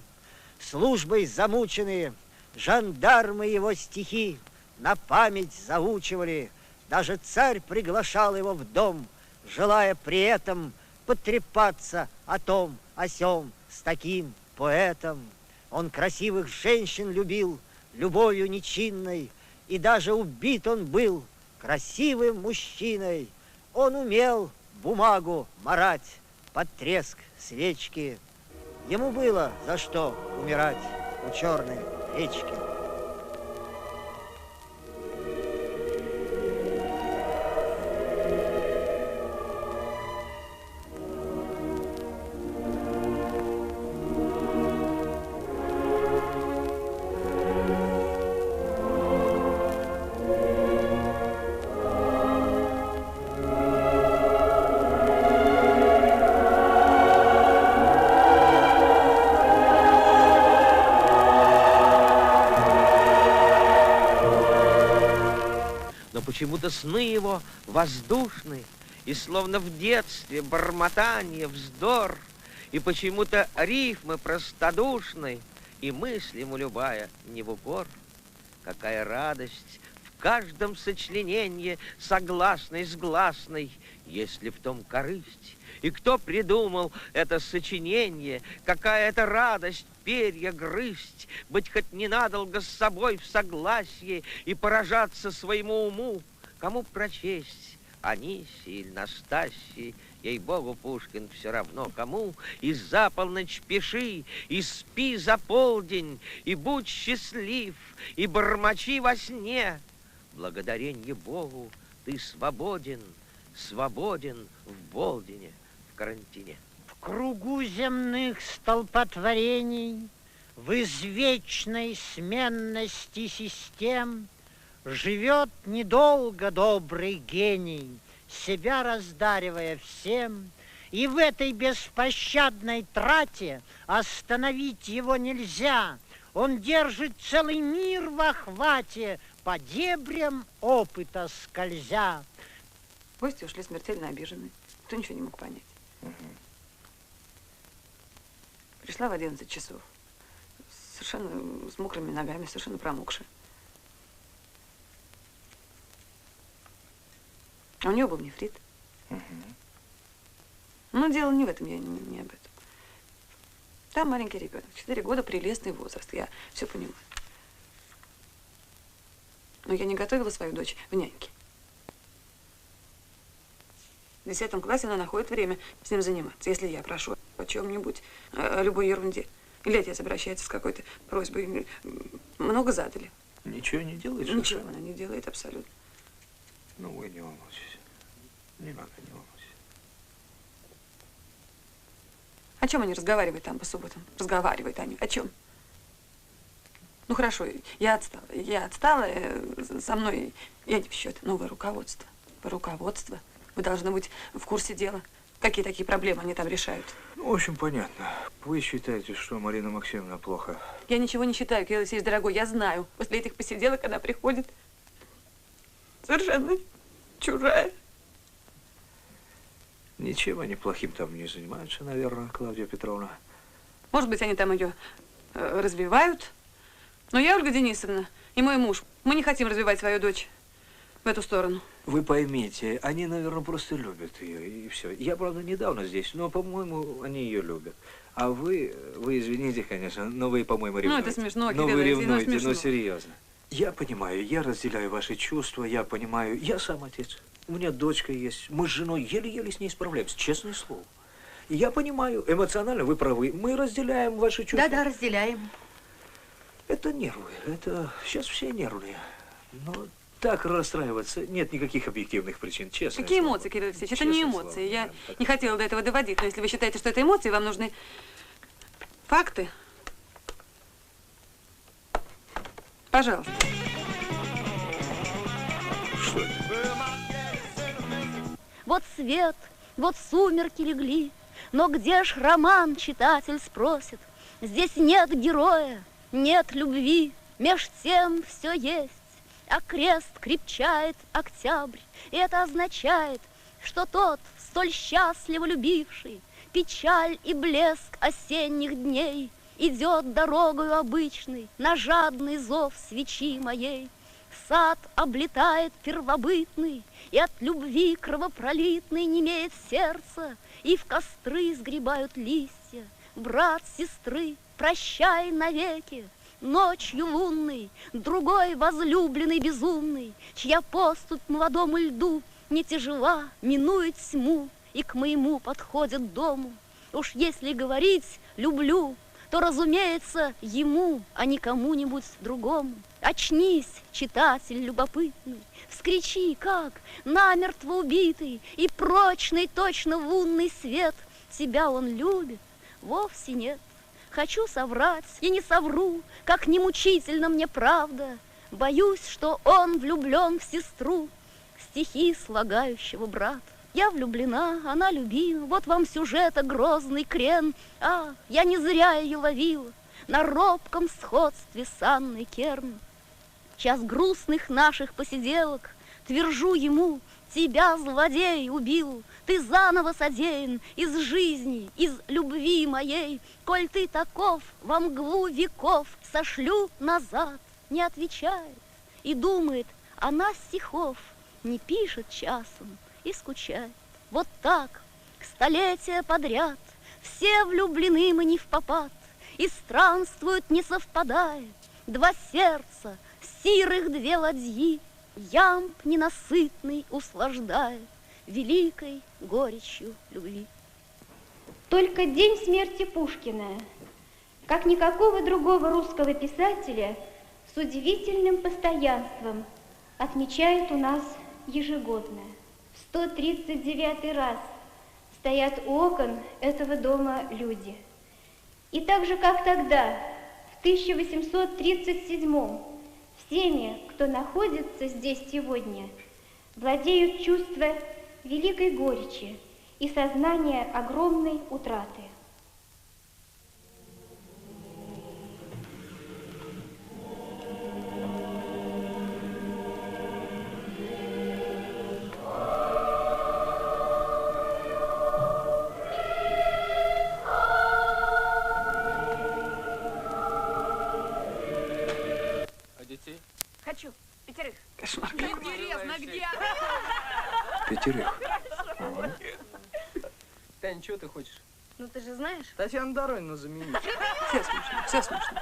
службой замученные, жандармы его стихи на память заучивали. Даже царь приглашал его в дом, желая при этом потрепаться о том, о сём с таким поэтом. Он красивых женщин любил любовью нечинной, и даже убит он был красивым мужчиной. Он умел бумагу марать под треск свечки. Ему было за что умирать у черной речки. Почему-то сны его воздушны, и словно в детстве бормотание, вздор, и почему-то рифмы простодушны, и мысль ему любая не в упор. Какая радость в каждом сочленении согласной с гласной, если в том корысть. И кто придумал это сочинение, какая это радость перья грызть, быть хоть ненадолго с собой в согласии и поражаться своему уму, кому прочесть Анисии или Настасии, ей-богу, Пушкин все равно кому, и за полночь пиши, и спи за полдень, и будь счастлив, и бормочи во сне. Благодаренье Богу, ты свободен, свободен в Болдине, в карантине. В кругу земных столпотворений, в извечной сменности систем живет недолго добрый гений, себя раздаривая всем, и в этой беспощадной трате остановить его нельзя. Он держит целый мир в охвате, по дебрям опыта скользя. Гости ушли смертельно обиженные. Кто ничего не мог понять. Пришла в 11 часов. Совершенно с мокрыми ногами, совершенно промокшая. А у нее был нефрит. Но дело не в этом, я не об этом. Там маленький ребенок, 4 года, прелестный возраст, я все понимаю. Но я не готовила свою дочь в няньке. В 10 классе она находит время с ним заниматься. Если я прошу о чем-нибудь, о любой ерунде, или отец обращается с какой-то просьбой, много задали. Ничего не делает? Ничего она не делает абсолютно. Ну, вы не волнуйтесь. Не надо, не волнуйтесь. О чем они разговаривают там по субботам? Разговаривают они. О чем? Ну хорошо, я отстала. Со мной я не в счет. Новое руководство. Руководство. Вы должны быть в курсе дела. Какие такие проблемы они там решают? Ну, в общем, понятно. Вы считаете, что Марина Максимовна плохо? Я ничего не считаю, Кирилл Алексеевич, дорогой. Я знаю. После этих посиделок она приходит совершенно чужая. Ничем они плохим там не занимаются, наверное, Клавдия Петровна. Может быть, они там ее развивают. Но я, Ольга Денисовна, и мой муж, мы не хотим развивать свою дочь в эту сторону. Вы поймите, они, наверное, просто любят ее, и все. Я, правда, недавно здесь, но, по-моему, они ее любят. А вы извините, конечно, но вы, по-моему, ревнуете. Ну, это смешно, Но Кирилл вы Алексеевич, ревнуете, смешно. но серьезно. Я понимаю, я разделяю ваши чувства, я понимаю, я сам отец. У меня дочка есть, мы с женой еле-еле с ней справляемся, честное слово. И я понимаю, эмоционально вы правы, мы разделяем ваши чувства. Да, разделяем. Это нервы, это сейчас все нервные. Но так расстраиваться нет никаких объективных причин, честно. Какие эмоции, Кирилл Алексеевич? Это не эмоции. Я не хотела до этого доводить, но если вы считаете, что это эмоции, вам нужны факты. Пожалуйста. Что это? Вот свет, вот сумерки легли, но где ж роман, читатель спросит? Здесь нет героя, нет любви, меж тем все есть, а крест крепчает октябрь, и это означает, что тот, столь счастливо любивший, печаль и блеск осенних дней, идет дорогою обычной на жадный зов свечи моей. Сад облетает первобытный, и от любви кровопролитной немеет сердце, и в костры сгребают листья. Брат сестры, прощай навеки, ночью лунной, другой возлюбленный безумный, чья поступь молодому льду не тяжела, минует тьму и к моему подходит дому. Уж если говорить «люблю», то, разумеется, ему, а не кому-нибудь другому. Очнись, читатель любопытный, вскричи, как намертво убитый и прочный точно лунный свет. Тебя он любит? Вовсе нет. Хочу соврать, и не совру, как не мучительно мне правда. Боюсь, что он влюблен в сестру, стихи слагающего брата. Я влюблена, она любима, вот вам сюжета грозный крен. А, я не зря ее ловила на робком сходстве с Анной Керн. Час грустных наших посиделок твержу ему: тебя, злодей, убил, ты заново содеян из жизни, из любви моей. Коль ты таков, во мглу веков сошлю назад. Не отвечает и думает, она стихов не пишет часом и скучает. Вот так, столетия подряд, все влюблены мы не впопад, и странствуют, не совпадая, два сердца, сирых две ладьи, ямб ненасытный услаждая великой горечью любви. Только день смерти Пушкина, как никакого другого русского писателя, с удивительным постоянством отмечают у нас ежегодно. В 139 раз стоят у окон этого дома люди. И так же, как тогда, в 1837-м, всеми, кто находится здесь сегодня, владеют чувства великой горечи и сознание огромной утраты. Хочу. Пятерых. Кошмар. Интересно, где? Пятерых. Таня, чего ты хочешь? Ну ты же знаешь. Татьяну Доронину заменить. Все смешно, все смешно.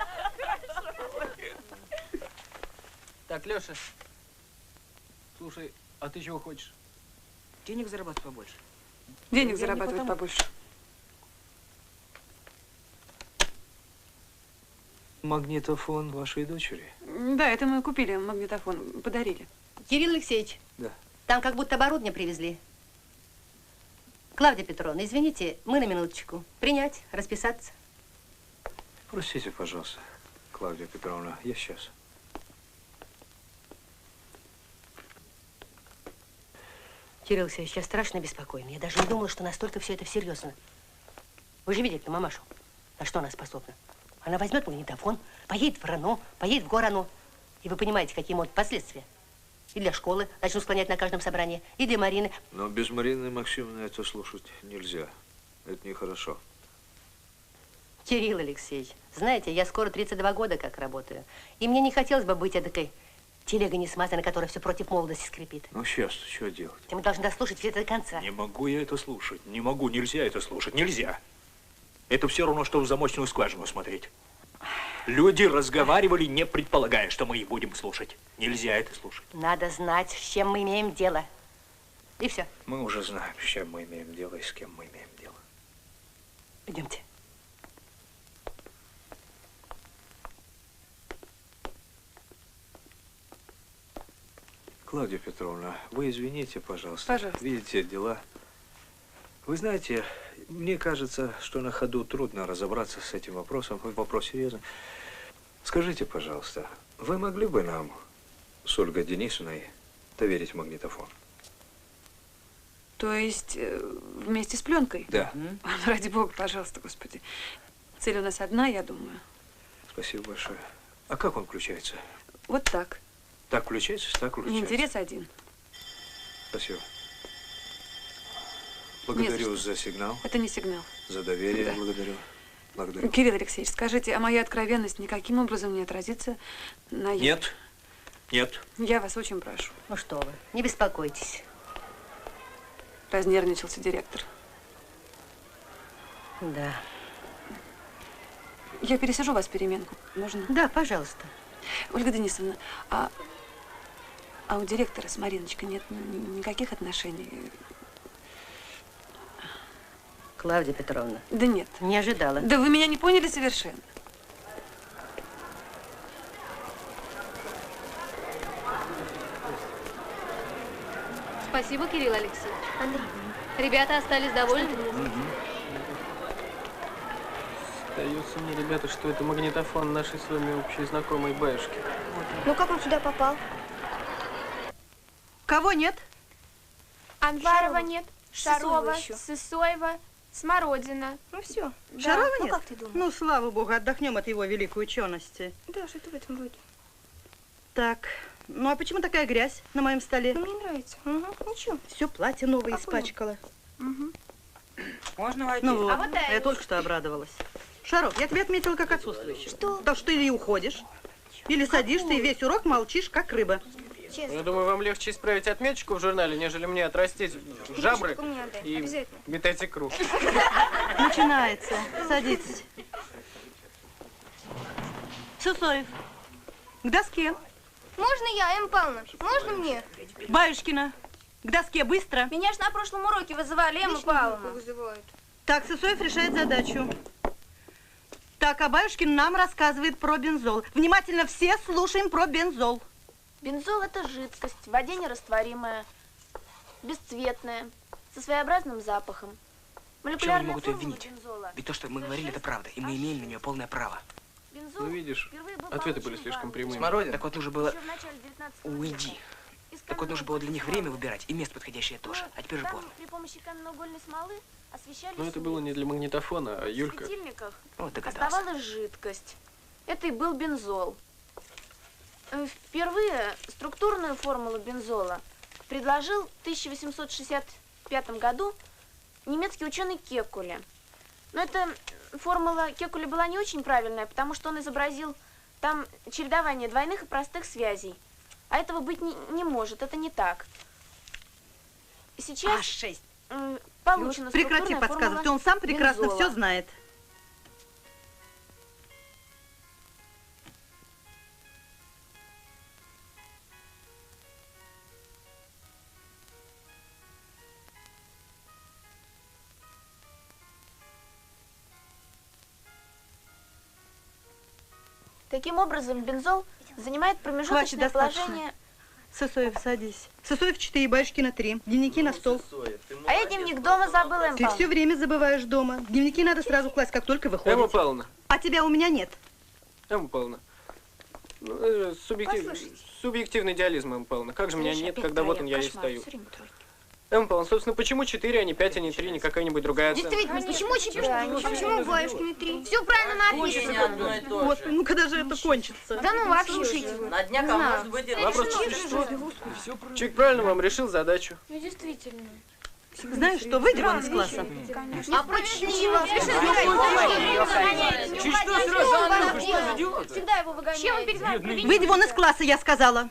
Так, Леша, слушай, а ты чего хочешь? Денег зарабатывать побольше. Денег зарабатывать побольше. Магнитофон вашей дочери? Да, это мы купили магнитофон, подарили. Кирилл Алексеевич, да. Там как будто оборудование привезли. Клавдия Петровна, извините, мы на минуточку. Принять, расписаться. Простите, пожалуйста. Клавдия Петровна, я сейчас. Кирилл Алексеевич, я страшно беспокоен. Я даже не думала, что настолько все это всерьез. Вы же видите мамашу, на что она способна. Она возьмет магнитофон, поедет в РАНО, поедет в ГОРАНО. И вы понимаете, какие могут последствия. И для школы начнут склонять на каждом собрании, и для Марины. Но без Марины Максимовны это слушать нельзя. Это нехорошо. Кирилл Алексеевич, знаете, я скоро 32 года как работаю. И мне не хотелось бы быть эдакой телегой несмазанной, которая все против молодости скрипит. Ну, сейчас что делать? Мы должны дослушать все это до конца. Не могу я это слушать. Не могу, нельзя это слушать. Нельзя. Это все равно, что в замочную скважину смотреть. Люди разговаривали, не предполагая, что мы их будем слушать. Нельзя это слушать. Надо знать, с чем мы имеем дело. И все. Мы уже знаем, с чем мы имеем дело и с кем мы имеем дело. Идемте. Клавдия Петровна, вы извините, пожалуйста. Пожалуйста. Видите, дела. Вы знаете, мне кажется, что на ходу трудно разобраться с этим вопросом. Вопрос серьезный. Скажите, пожалуйста, вы могли бы нам с Ольгой Денисовной доверить магнитофон? То есть вместе с пленкой? Да. Ну, ради бога, пожалуйста, Господи. Цель у нас одна, я думаю. Спасибо большое. А как он включается? Вот так. Так включается, так включается. Интерес один. Спасибо. Благодарю Не за что. за сигнал. Это не сигнал. За доверие Да. благодарю. Благодарю. Кирилл Алексеевич, скажите, а моя откровенность никаким образом не отразится на... Нет. Нет. Я вас очень прошу. Ну что вы, не беспокойтесь. Разнервничался директор. Да. Я пересажу вас в переменку. Можно? Да, пожалуйста. Ольга Денисовна, а у директора с Мариночкой нет никаких отношений? Клавдия Петровна. Да нет. Не ожидала. Да вы меня не поняли совершенно. Спасибо, Кирилл Алексеевич. Андрей. Ребята остались довольны? Сдается мне, ребята, что это магнитофон нашей с вами общей знакомой Бэшки. Ну как он сюда попал? Кого нет? Анварова нет, Шарова, Сысоева еще. Сысоева, Смородина. Ну все. Шарова Ну нет? как ты думаешь? Ну, слава богу, отдохнем от его великой учености. Да, что-то в этом роде. Так, ну а почему такая грязь на моем столе? Ну, мне нравится. Угу, ничего. Все платье новое А испачкала. Угу. Можно войти? Ну вот, А вот это я только что обрадовалась. Шаров, я тебя отметила как отсутствующего. Что? Так что или уходишь, или садишься и весь урок молчишь, как рыба. Честно. Я думаю, вам легче исправить отметочку в журнале, нежели мне отрастить жабры Только мне отдай, и обязательно. метать икру. Начинается. Садитесь. Сысоев, к доске. Можно я, Эмма Павловна? Можно мне? Баюшкина, к доске, быстро. Меня же на прошлом уроке вызывали, Эмма Павловна. Вызывают. Так, Сысоев решает задачу. Так, а Баюшкин нам рассказывает про бензол. Внимательно все слушаем про бензол. Бензол – это жидкость, в воде нерастворимая, бесцветная, со своеобразным запахом. Почему они Молекулярная могут ее формула обвинить? бензола. Ведь то, что мы говорили, это правда, и мы имеем на нее полное право. Бензол Ну, видишь, впервые был ответы были получен слишком в прямыми. Смородина? Так вот нужно было... еще в начале 19 века. Уйди. Из Так вот нужно было для них каменного время выбирать, и место подходящее тоже. А теперь же там поздно. при помощи каменноугольной смолы освещали Но это свет. было не для магнитофона, а В Юлька. светильниках Вот догадался. оставалась жидкость. Это и был бензол. Впервые структурную формулу бензола предложил в 1865 году немецкий ученый Кекуле. Но эта формула Кекуле была не очень правильная, потому что он изобразил там чередование двойных и простых связей. А этого быть не может, это не так. Сейчас получена Прекрати структурная подсказывать, формула он сам прекрасно бензола. все знает. Таким образом, бензол занимает Хватит, промежуточное достаточно. положение. Сысоев, садись. Сысоев 4, Баюшкина 3. Дневники на стол. А я дневник дома забыла, Эмма Ты Павловна. все время забываешь дома. Дневники надо сразу класть, как только выходите. Эмма Павловна, А тебя у меня нет. Эмма Павловна, Ну, субъективный идеализм, Эмма Павловна. Как же меня нет, когда вот он я и стою. Эмма Павловна, собственно, почему 4, а не 5, а не 3, не какая-нибудь другая оценка? Действительно, почему 4, а почему бабушкины 3? Все правильно написано. Господи, ну когда же это кончится? Да ну вообще. На днях, а может быть, это... Вопрос существует. Человек правильно вам решил задачу. Ну, действительно. Знаешь что, выйди вон из класса. А почему? Всегда его выгоняют. Чем он перед вами? Выйди вон из класса, я сказала.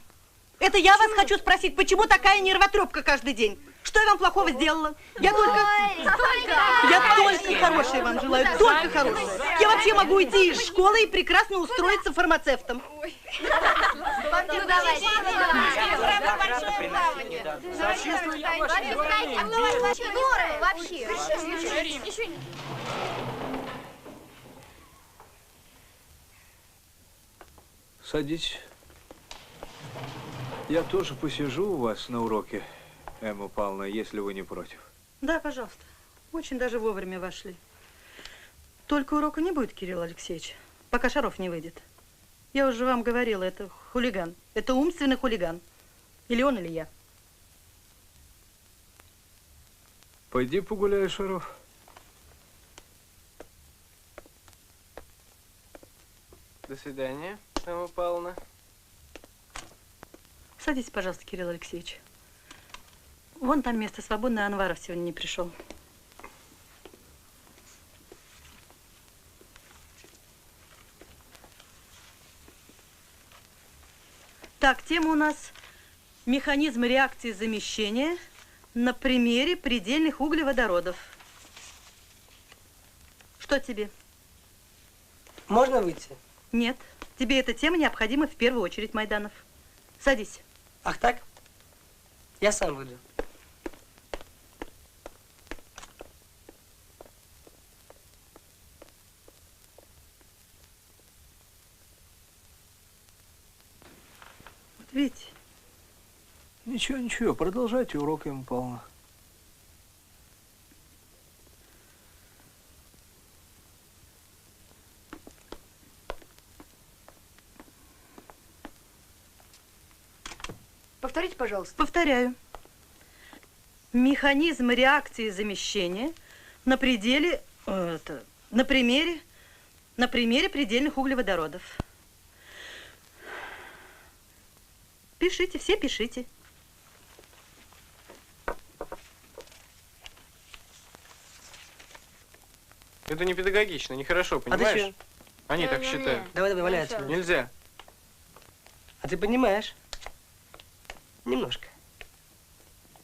Это я вас хочу спросить, почему такая нервотрепка каждый день? Что я вам плохого сделала? Я только хорошее вам желаю, только хорошее. Я вообще могу уйти из школы и прекрасно устроиться фармацевтом. Садитесь. Я тоже посижу у вас на уроке, Эмма Павловна, если вы не против. Да, пожалуйста. Очень даже вовремя вошли. Только урока не будет, Кирилл Алексеевич, пока Шаров не выйдет. Я уже вам говорила, это хулиган. Это умственный хулиган. Или он, или я. Пойди погуляй, Шаров. До свидания, Эмма Павловна. Садитесь, пожалуйста, Кирилл Алексеевич. Вон там место свободное, а Анваров сегодня не пришел. Так, тема у нас механизм реакции замещения на примере предельных углеводородов. Что тебе? Можно выйти? Нет. Тебе эта тема необходима в первую очередь, Майданов. Садись. Ах так? Я сам выйду. Вот видите? Ничего, ничего, продолжайте урок, Эмма Павловна. Повторите, пожалуйста. Повторяю. Механизм реакции замещения на пределе, на примере предельных углеводородов. Пишите, все пишите. Это не педагогично, нехорошо, понимаешь? А ты что? Они так считают. Давай, валяй отсюда. Нельзя. А ты понимаешь? Немножко.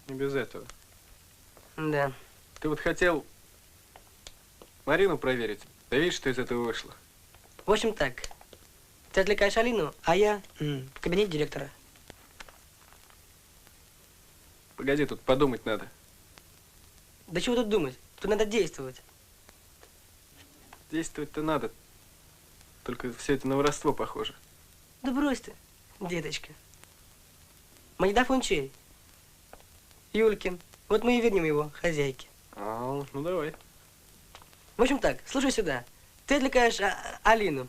Не без этого. Да. Ты вот хотел Марину проверить. Да видишь, что из этого вышло? В общем так. Ты отвлекаешь Алину, а я в кабинете директора. Погоди, тут подумать надо. Да чего тут думать? Тут надо действовать. Действовать-то надо. Только все это на воровство похоже. Да брось ты, деточка. Магнитофон чей? Юлькин. Вот мы и вернем его хозяйке. А, ну давай. В общем так, слушай сюда. Ты отвлекаешь Алину.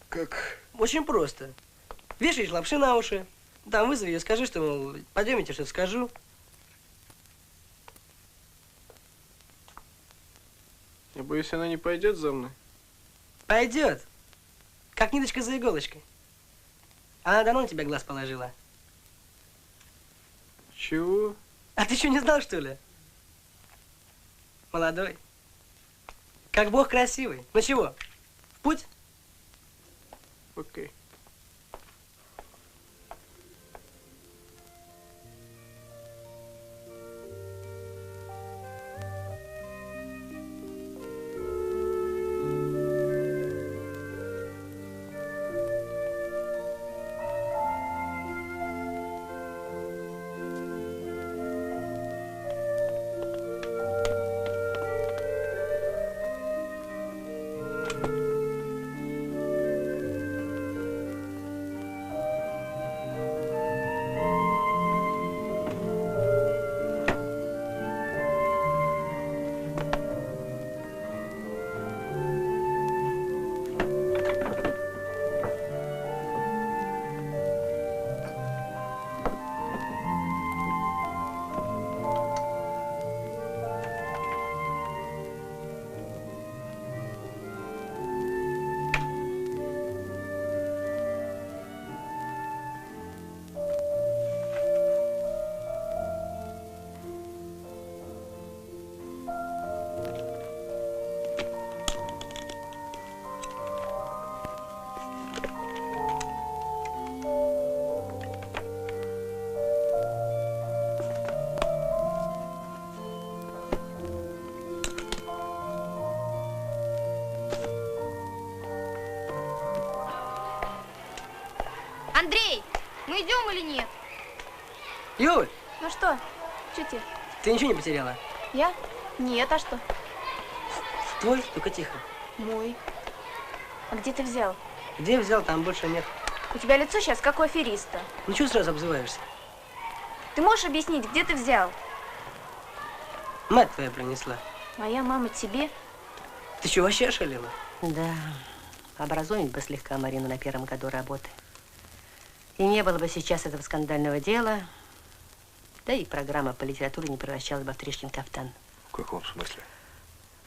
Как? Очень просто. Вешаешь лапши на уши. Там вызови ее, скажи, что, мол, пойдем, я тебе что-то скажу. Я боюсь, она не пойдет за мной. Пойдет. Как ниточка за иголочкой. Она давно на тебя глаз положила. Чего? А ты еще не знал, что ли? Молодой. Как бог красивый. Ну чего, в путь? Окей. Андрей, мы идем или нет? Юль, Ну что? Что тебе? ты ничего не потеряла? Я? Нет, а что? Твой, только тихо. Мой. А где ты взял? Где взял, там больше нет. У тебя лицо сейчас как у афериста. Ну чего сразу обзываешься? Ты можешь объяснить, где ты взял? Мать твоя принесла. Моя мама тебе? Ты что, вообще ошалела? Да, образумить бы слегка Марину на первом году работы. И не было бы сейчас этого скандального дела, да и программа по литературе не превращалась бы в Тришкин кафтан. В каком смысле?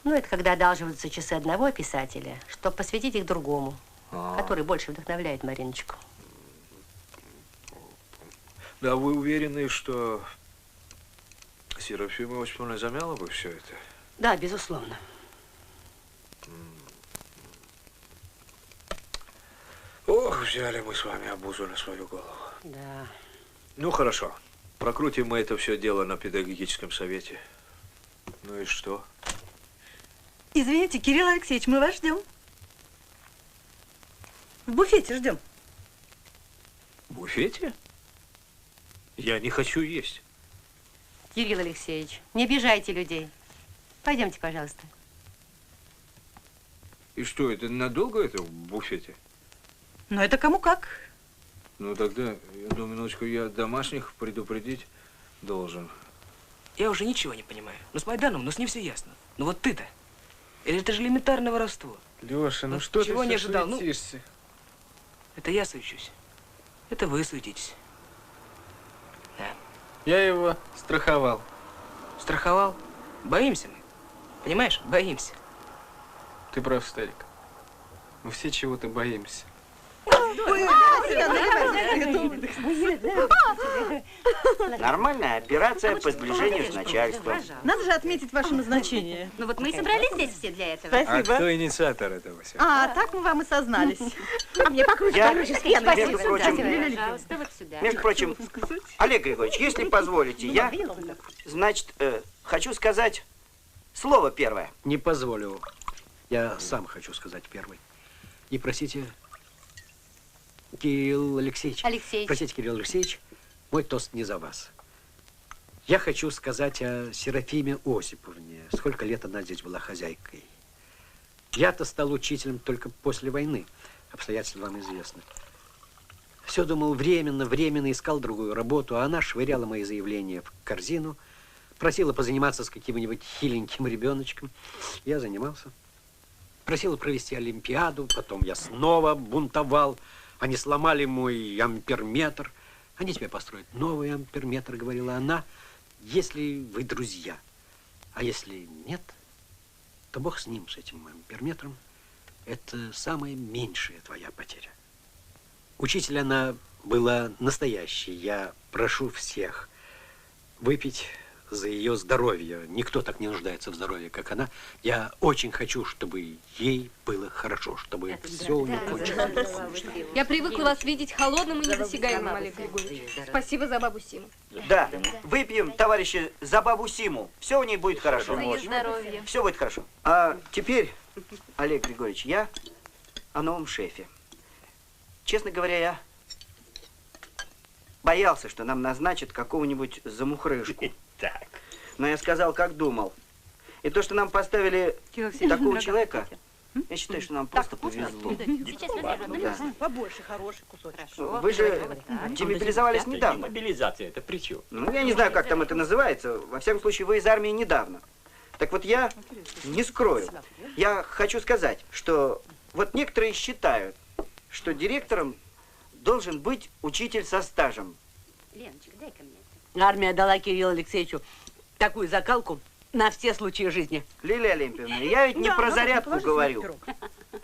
Ну, это когда одалживаются часы одного писателя, чтобы посвятить их другому, который больше вдохновляет Мариночку. Да, вы уверены, что Серафима Осиповна замяла бы все это? Да, безусловно. Ох, взяли мы с вами обузу на свою голову. Да. Ну, хорошо. Прокрутим мы это все дело на педагогическом совете. Ну и что? Извините, Кирилл Алексеевич, мы вас ждем. В буфете ждем. В буфете? Я не хочу есть. Кирилл Алексеевич, не обижайте людей. Пойдемте, пожалуйста. И что, это надолго это в буфете? Но это кому как. Ну тогда, одну минуточку, я домашних предупредить должен. Я уже ничего не понимаю. Ну, с Майданом, ну, с ним все ясно. Ну, вот ты-то. Или это же элементарное воровство. Леша, ну что чего ты не все ожидал? Ну, суетишься? это я суечусь. Это вы суетитесь. Да. Я его страховал. Страховал? Боимся мы. Понимаешь? Боимся. Ты прав, старик. Мы все чего-то боимся. Нормальная операция по сближению с начальством. Надо же отметить ваше назначение. Ну вот мы и собрались здесь все для этого. А Спасибо. кто инициатор этого всего? А, так мы вам и сознались. А мне покрутить Я, покрутить. между прочим, Пожалуйста, вот сюда. между прочим, Олег Григорьевич, если позволите, я, значит, хочу сказать слово первое. Не позволю. Я сам хочу сказать первый. И просите, Кирилл Алексеевич. Алексеевич. Простите, Кирилл Алексеевич, мой тост не за вас. Я хочу сказать о Серафиме Осиповне. Сколько лет она здесь была хозяйкой. Я-то стал учителем только после войны. Обстоятельства вам известны. Все думал временно, искал другую работу, а она швыряла мои заявления в корзину, просила позаниматься с каким-нибудь хиленьким ребеночком. Я занимался. Просила провести олимпиаду, потом я снова бунтовал. Они сломали мой амперметр. Они тебе построят новый амперметр, говорила она, если вы друзья. А если нет, то бог с ним, с этим амперметром. Это самая меньшая твоя потеря. Учитель она была настоящей. Я прошу всех выпить за ее здоровье. Никто так не нуждается в здоровье, как она. Я очень хочу, чтобы ей было хорошо, чтобы все у нее кончилось. Я привыкла вас видеть холодным и недосягаемым, Олег Григорьевич. Спасибо за бабу Симу. Да, выпьем, товарищи, за бабу Симу. Все у ней будет хорошо. За ее здоровье. Все будет хорошо. А теперь, Олег Григорьевич, я о новом шефе. Честно говоря, я боялся, что нам назначат какого-нибудь замухрышку. Так. Но я сказал, как думал. И то, что нам поставили такого человека, я считаю, что нам просто повезло. Побольше хороший кусочек. Вы же демобилизовались недавно. Мобилизация, это при чем? Ну, я не знаю, как там это называется. Во всяком случае, вы из армии недавно. Так вот, я не скрою. Я хочу сказать, что вот некоторые считают, что директором должен быть учитель со стажем. Леночка, дай-ка мне. Армия дала Кириллу Алексеевичу такую закалку на все случаи жизни. Лилия Олимпиевна, я ведь не про зарядку говорю,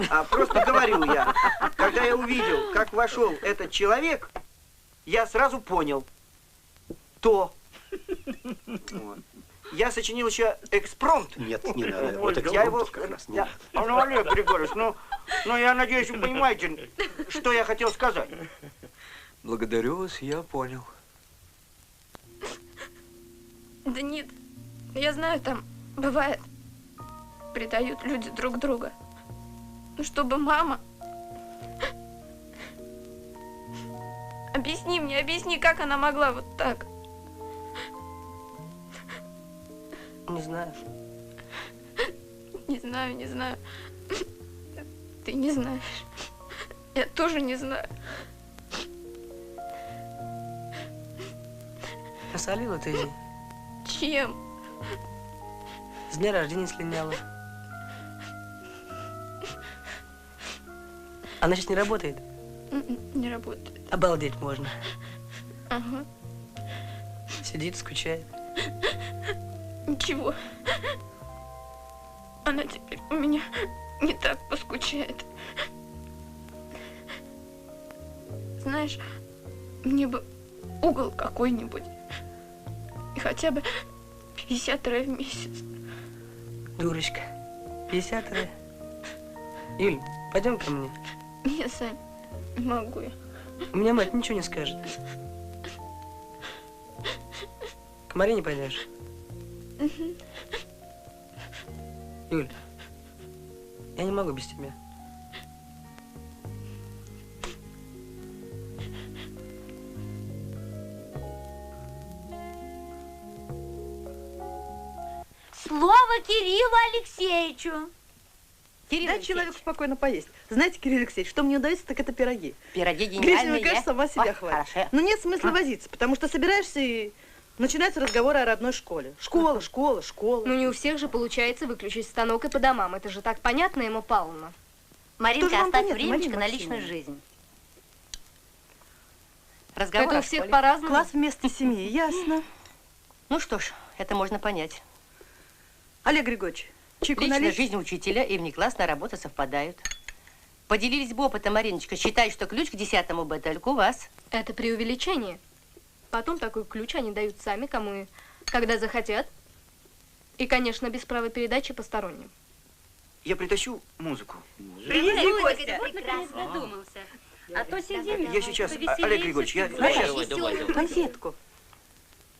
а просто говорю я. Когда я увидел, как вошел этот человек, я сразу понял. То. Вот. Я сочинил еще экспромт. Нет, не надо. Вот я его... как раз не надо. Ну, Олег Григорьевич, ну, я надеюсь, вы понимаете, что я хотел сказать. Благодарю вас, я понял. Да нет, я знаю, там бывает, предают люди друг друга. Ну, чтобы мама объясни, как она могла вот так. Не знаю. Не знаю. Ты не знаешь. Я тоже не знаю. Насолила ты ей? Чем? С дня рождения слиняла. Она сейчас не работает? Не работает. Обалдеть можно. Ага. Сидит, скучает. Ничего. Она теперь у меня не так поскучает. Знаешь, мне бы угол какой-нибудь. И хотя бы 50 рэ в месяц. Дурочка. 50 рэ. Юль, пойдем ко мне. Нет, Сань, не могу я. У меня мать ничего не скажет. К Марине пойдешь? Юль, я не могу без тебя. Слово Кириллу Алексеевичу. Дай человеку спокойно поесть. Знаете, Кирилл Алексеевич, что мне удается, так это пироги. Пироги гениальные. Гришина, кажется, сама себя хвалит. Но нет смысла возиться, потому что собираешься и начинаются разговоры о родной школе. Школа. Ну не у всех же получается выключить станок и по домам. Это же так понятно, Эмма Павловна. Маринка, оставь времечко на личную жизнь. Разговор это у всех по-разному. Класс вместо семьи, ясно. Ну что ж, это можно понять. Олег Григорьевич, чайку Личная налить? жизнь учителя и внеклассная работа совпадают. Поделились бы опытом, Мариночка. Считай, что ключ к 10 Б только у вас. Это преувеличение. Потом такой ключ они дают сами, кому и когда захотят. И, конечно, без права передачи посторонним. Я притащу музыку. Привет, Костя. Вот наконец додумался. А то сидим. Я сейчас, Олег Григорьевич, я сейчас. Конфетку.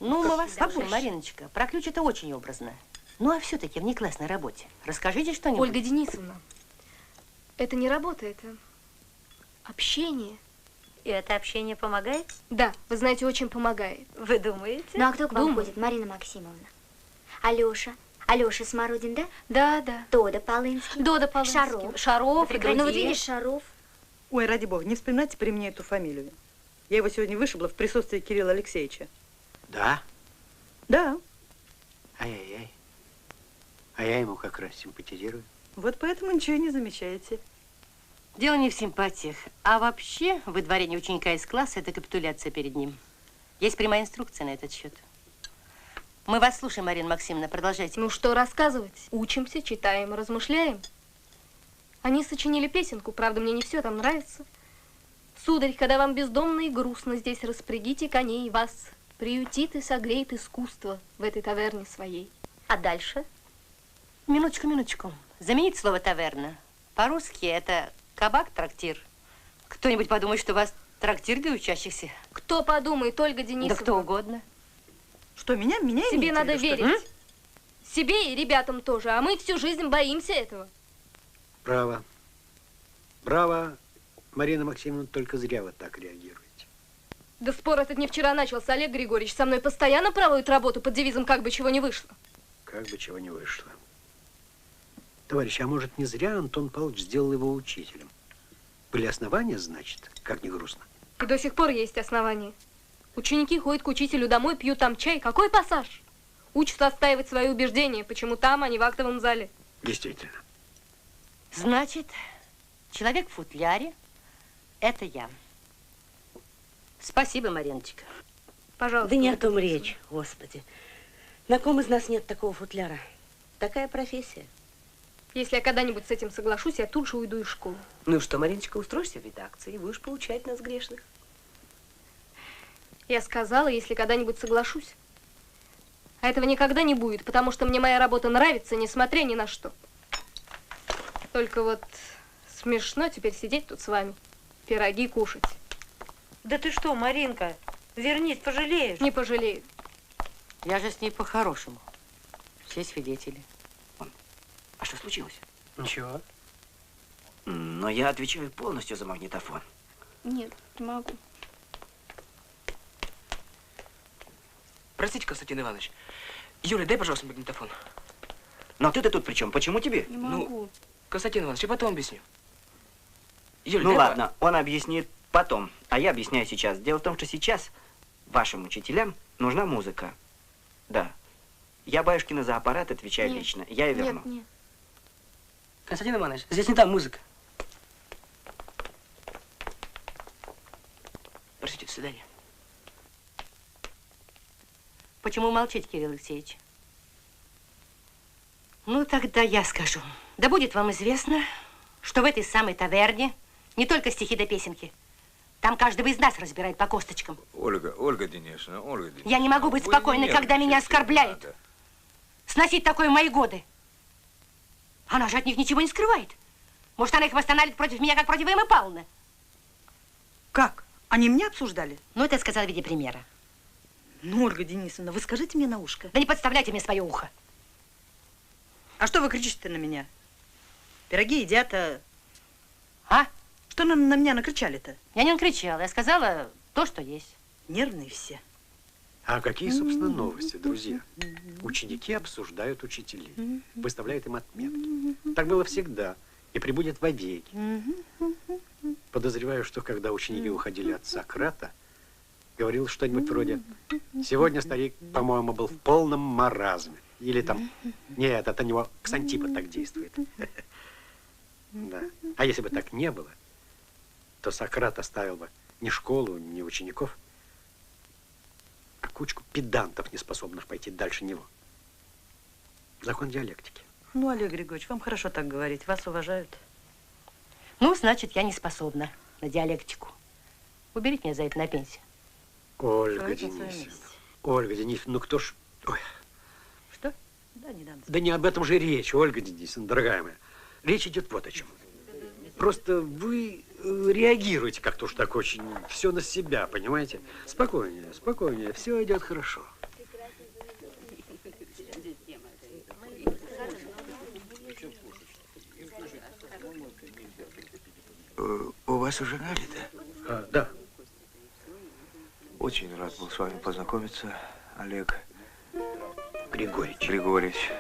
Ну, мы вас слушаем, Мариночка. Про ключ это очень образно. Ну, а все-таки в внеклассной работе. Расскажите что-нибудь. Ольга Денисовна, это не работа, это общение. И это общение помогает? Да, вы знаете, очень помогает. Вы думаете? Ну, а кто к вам ходит, Марина Максимовна? Алёша. Алёша Смородин, да? Да. Дода Полынский. Дода Полынский. Шаров. Ну, вот видишь, Шаров. Ой, ради бога, не вспоминайте при мне эту фамилию. Я его сегодня вышибла в присутствии Кирилла Алексеевича. Да? Да. Ай-яй-яй. А я ему как раз симпатизирую. Вот поэтому ничего и не замечаете. Дело не в симпатиях, а вообще выдворение ученика из класса – это капитуляция перед ним. Есть прямая инструкция на этот счет. Мы вас слушаем, Марина Максимовна, продолжайте. Ну что рассказывать? Учимся, читаем, размышляем. Они сочинили песенку, правда, мне не все там нравится. Сударь, когда вам бездомно и грустно, здесь распрягите коней, вас приютит и согреет искусство в этой таверне своей. А дальше? Минуточку. Заменить слово таверна. По-русски это кабак, трактир. Кто-нибудь подумает, что у вас трактир для учащихся? Кто подумает, Ольга Денисовна? Да кто угодно. Что, меня Себе надо верить. Себе и ребятам тоже. А мы всю жизнь боимся этого. Браво. Браво, Марина Максимовна, только зря вы так реагируете. Да спор этот не вчера начался. Олег Григорьевич со мной постоянно проводит работу под девизом «как бы чего не вышло». Как бы чего не вышло. Товарищ, а может, не зря Антон Павлович сделал его учителем? Были основания, значит, как не грустно? И до сих пор есть основания. Ученики ходят к учителю домой, пьют там чай. Какой пассаж? Учатся отстаивать свои убеждения. Почему там, а не в актовом зале? Действительно. Значит, человек в футляре – это я. Спасибо, Мариночка. Пожалуйста. Да не о том речь, Господи. На ком из нас нет такого футляра? Такая профессия. Если я когда-нибудь с этим соглашусь, я тут же уйду из школы. Ну что, Мариночка, устроишься в редакции и будешь получать нас грешных. Я сказала, если когда-нибудь соглашусь. А этого никогда не будет, потому что мне моя работа нравится, несмотря ни на что. Только вот смешно теперь сидеть тут с вами, пироги кушать. Да ты что, Маринка, вернись, пожалеешь. Не пожалею. Я же с ней по-хорошему. Все свидетели. А что случилось? Ничего. Но я отвечаю полностью за магнитофон. Нет, не могу. Простите, Константин Иванович. Юля, дай, пожалуйста, магнитофон. Но ты-то тут при чем? Почему тебе? Не могу. Ну, Константин Иванович, я потом объясню. Юля, ну дай ладно, он объяснит потом, а я объясняю сейчас. Дело в том, что сейчас вашим учителям нужна музыка. Да. Я Баюшкина за аппарат отвечаю лично. Я ее верну. Нет. Константин Иванович, здесь не та музыка. Простите, до свидания. Почему молчите, Кирилл Алексеевич? Ну, тогда я скажу. Да будет вам известно, что в этой самой таверне не только стихи да песенки. Там каждого из нас разбирает по косточкам. Ольга Денисовна. Я не могу быть спокойной, когда меня оскорбляют. Сносить такое в мои годы. Она же от них ничего не скрывает. Может, она их восстанавливает против меня, как против Эммы Павловны. Как? Они меня обсуждали? Ну, это я сказала в виде примера. Ну, Ольга Денисовна, вы скажите мне на ушко. Да не подставляйте мне свое ухо. А что вы кричите на меня? Пироги едят, А? Что на меня накричали-то? Я не накричала, я сказала то, что есть. Нервные все. А какие, собственно, новости, друзья? Ученики обсуждают учителей, выставляют им отметки. Так было всегда и прибудет вовеки. Подозреваю, что когда ученики уходили от Сократа, говорил что-нибудь вроде: «Сегодня старик, по-моему, был в полном маразме». Или там: «Нет, это него Ксантипа так действует». Да. А если бы так не было, то Сократ оставил бы ни школу, ни учеников, а кучку педантов, не способных пойти дальше него. Закон диалектики. Ну, Олег Григорьевич, вам хорошо так говорить, вас уважают. Ну, значит, я не способна на диалектику. Уберите меня за это на пенсию. Ольга Денисовна, ну кто ж... Ой. Что? Да, не надо. Да не об этом же речь, Ольга Денисовна, дорогая моя. Речь идет вот о чем. Просто вы реагируете как-то уж так очень, все на себя, понимаете? Спокойнее, спокойнее, все идет хорошо. У вас уже налито? Да. Очень рад был с вами познакомиться, Олег Григорьевич.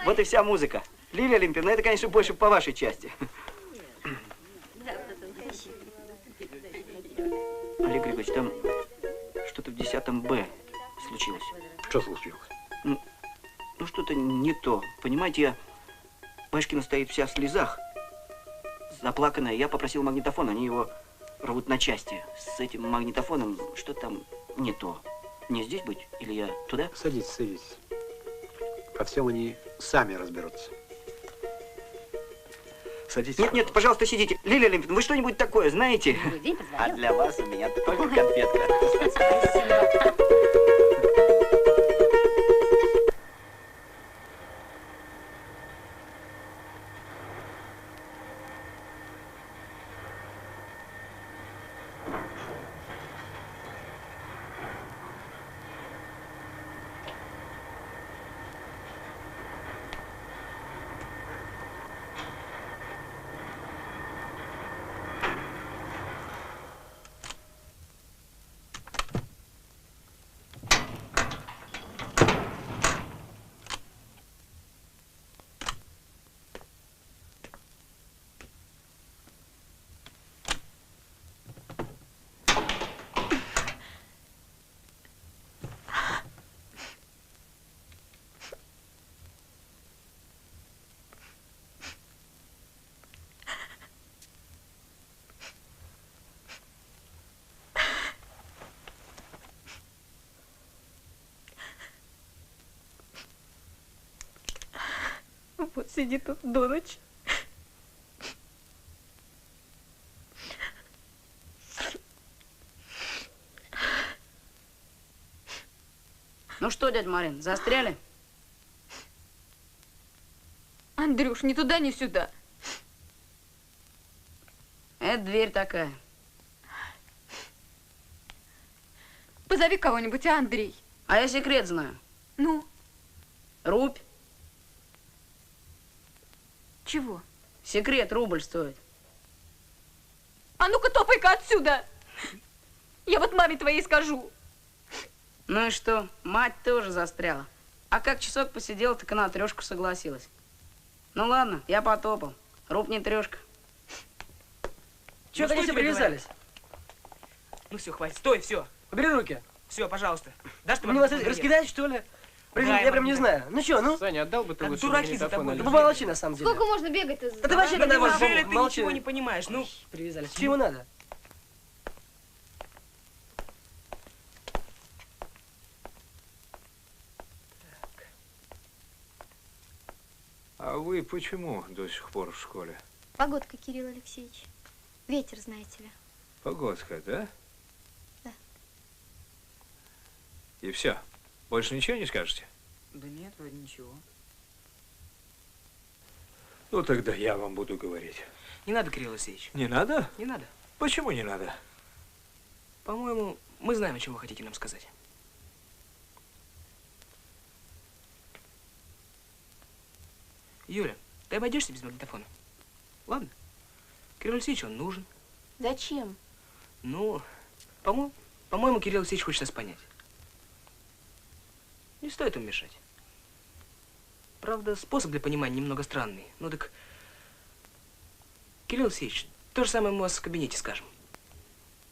Вот и вся музыка. Лилия Олимпиевна, это, конечно, больше по вашей части. Олег Григорьевич, там что-то в 10 Б случилось. Что случилось? Ну, что-то не то. Понимаете, Баюшкина стоит вся в слезах, заплаканная. Я попросил магнитофон, они его рвут на части. С этим магнитофоном что-то там не то. Мне здесь быть? Или я туда? Садитесь, садитесь. Во всем они сами разберутся. Садитесь. Нет, нет, пожалуйста, сидите. Лилия Олимпиевна, вы что-нибудь такое знаете? А для вас у меня только конфетка. Вот сидит тут до ночи. Ну что, дядя Марин, застряли? Андрюш, ни туда, ни сюда. Это дверь такая. Позови кого-нибудь, а, Андрей? А я секрет знаю. Ну? Рубь. Чего? Секрет рубль стоит. А ну-ка, топай-ка отсюда! Я вот маме твоей скажу. Ну и что? Мать тоже застряла. А как часок посидела, так и на трешку согласилась. Ну ладно, я потопал. Руб не трешка. Чего они все привязались? Ну все, хватит. Стой, все. Убери руки. Все, пожалуйста. Дашь ты Мне вас раскидать, что ли? Я прям не знаю. Ну что, ну? Саня, отдал бы ты Как лучше дураки за магнитофон. тобой. Ну помолчи на самом деле. Сколько можно бегать-то? Да ты вообще когда Неужели ты молчи. ничего не понимаешь? Ну, Привязались. Чего надо? А вы почему до сих пор в школе? Погодка, Кирилл Алексеевич. Ветер, знаете ли. Погодка, да? Да. И все? Больше ничего не скажете? Да нет, вроде ничего. Ну, тогда я вам буду говорить. Не надо, Кирилл Алексеевич. Не надо? Не надо. Почему не надо? По-моему, мы знаем, о чем вы хотите нам сказать. Юля, ты обойдешься без магнитофона? Ладно? Кирилл Алексеевич, он нужен. Зачем? Ну, по-моему, Кирилл Алексеевич хочет нас понять. Не стоит ему мешать. Правда, способ для понимания немного странный. Ну так, Кирилл Алексеевич, то же самое мы у вас в кабинете скажем.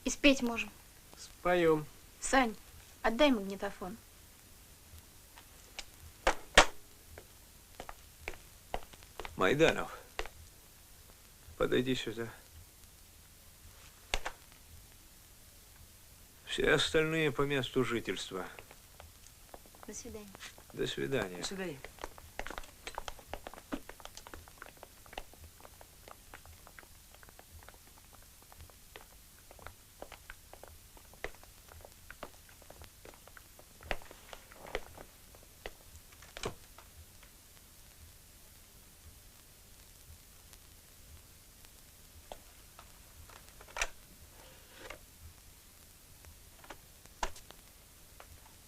И спеть можем. Споем. Сань, отдай магнитофон. Майданов, подойди сюда. Все остальные по месту жительства. До свидания. До свидания. До свидания.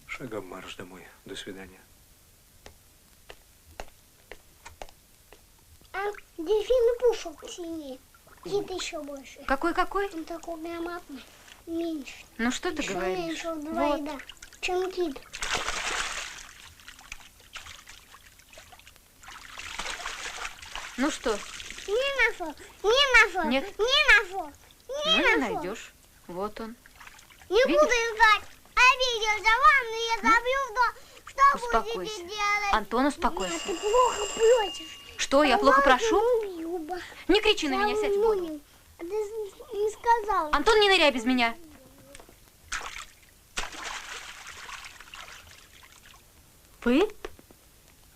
Шагом марш домой. До свидания. А дельфин пушок синий. Кит еще больше. Какой-какой? Он такой громадный. Меньше. Ну что ты Еще говоришь? меньше вдвое, Вот. да. Чем кит. Ну что? Не нашел. Не нашел. Нет. Не нашел. Ну, Не не нашел. найдешь. Вот он. Не Видишь? буду искать. Обиделся вам, и я забью в дом. Что Успокойся. будете делать? Антон, успокойся. Ты плохо просишь. Что, я плохо прошу? Люба. Не кричи на меня, сядь в воду. А ты не сказал. Антон, не ныряй без меня. Вы?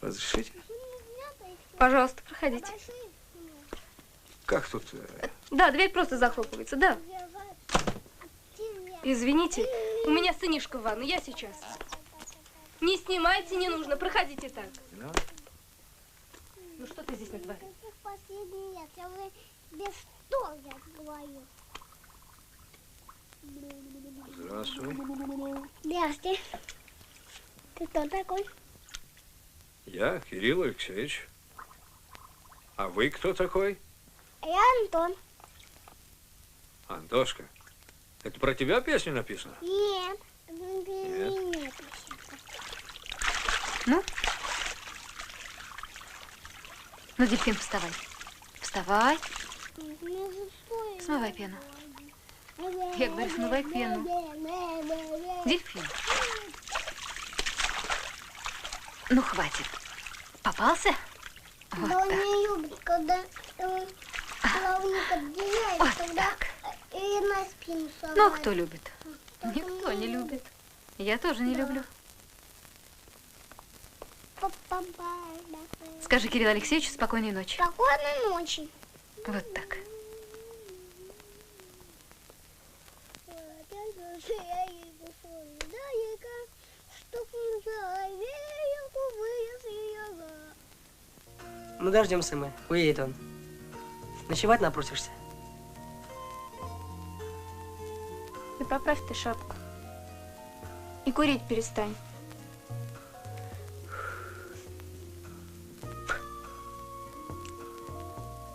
Разрешите? Пожалуйста, проходите. Как тут? Да, дверь просто захлопывается, да. Извините, у меня сынишка в ванной, я сейчас. Не снимайте, не нужно, проходите так. Ну что ты здесь натворил? Последний лет, я уже без что я говорю. Здравствуй. Здравствуйте. Ты кто такой? Я Кирилл Алексеевич. А вы кто такой? Я Антон. Антошка. Это про тебя песня написана? Нет. Нет. Ну? Ну, дельфин, вставай. Вставай. Смывай пену. Я говорю, смывай пену. Дельфин. Ну, хватит. Попался? Вот Да он так. не любит, когда плавник отделяет, Вот тогда и на спину совает. Ну, кто любит? Никто не любит. Я тоже не люблю. Скажи Кириллу Алексеевичу спокойной ночи. Спокойной ночи. Вот так. Ну, дождемся мы. Уедет он. Ночевать напросишься? И поправь ты шапку. И курить перестань.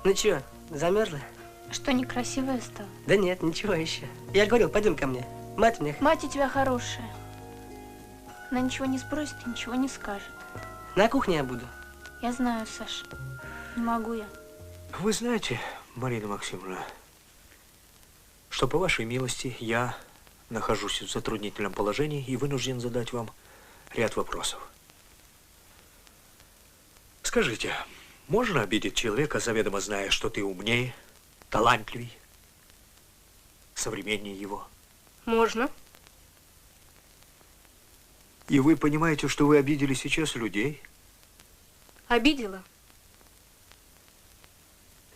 Ну чё, замерзла? Что, некрасивая стала? Да нет, ничего еще. Я говорил, пойдем ко мне. Мать мне... Мать у тебя хорошая. Она ничего не спросит и ничего не скажет. На кухне я буду. Я знаю, Саш. Не могу я. Вы знаете, Марина Максимовна, что по вашей милости я нахожусь в затруднительном положении и вынужден задать вам ряд вопросов. Скажите, можно обидеть человека, заведомо зная, что ты умнее, талантливей, современнее его? Можно. И вы понимаете, что вы обидели сейчас людей? Обидела.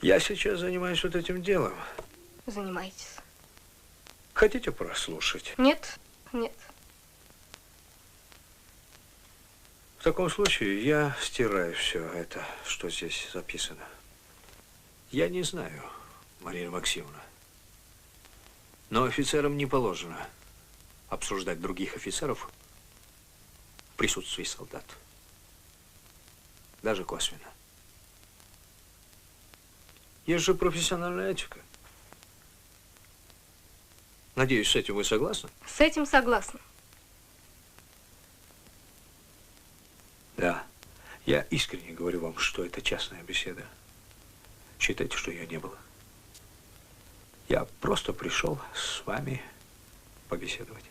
Я сейчас занимаюсь вот этим делом. Занимайтесь. Хотите прослушать? Нет, нет. В таком случае я стираю все это, что здесь записано. Я не знаю, Марина Максимовна, но офицерам не положено обсуждать других офицеров в присутствии солдат. Даже косвенно. Есть же профессиональная этика. Надеюсь, с этим вы согласны? С этим согласна. Да. Я искренне говорю вам, что это частная беседа. Считайте, что ее не было. Я просто пришел с вами побеседовать.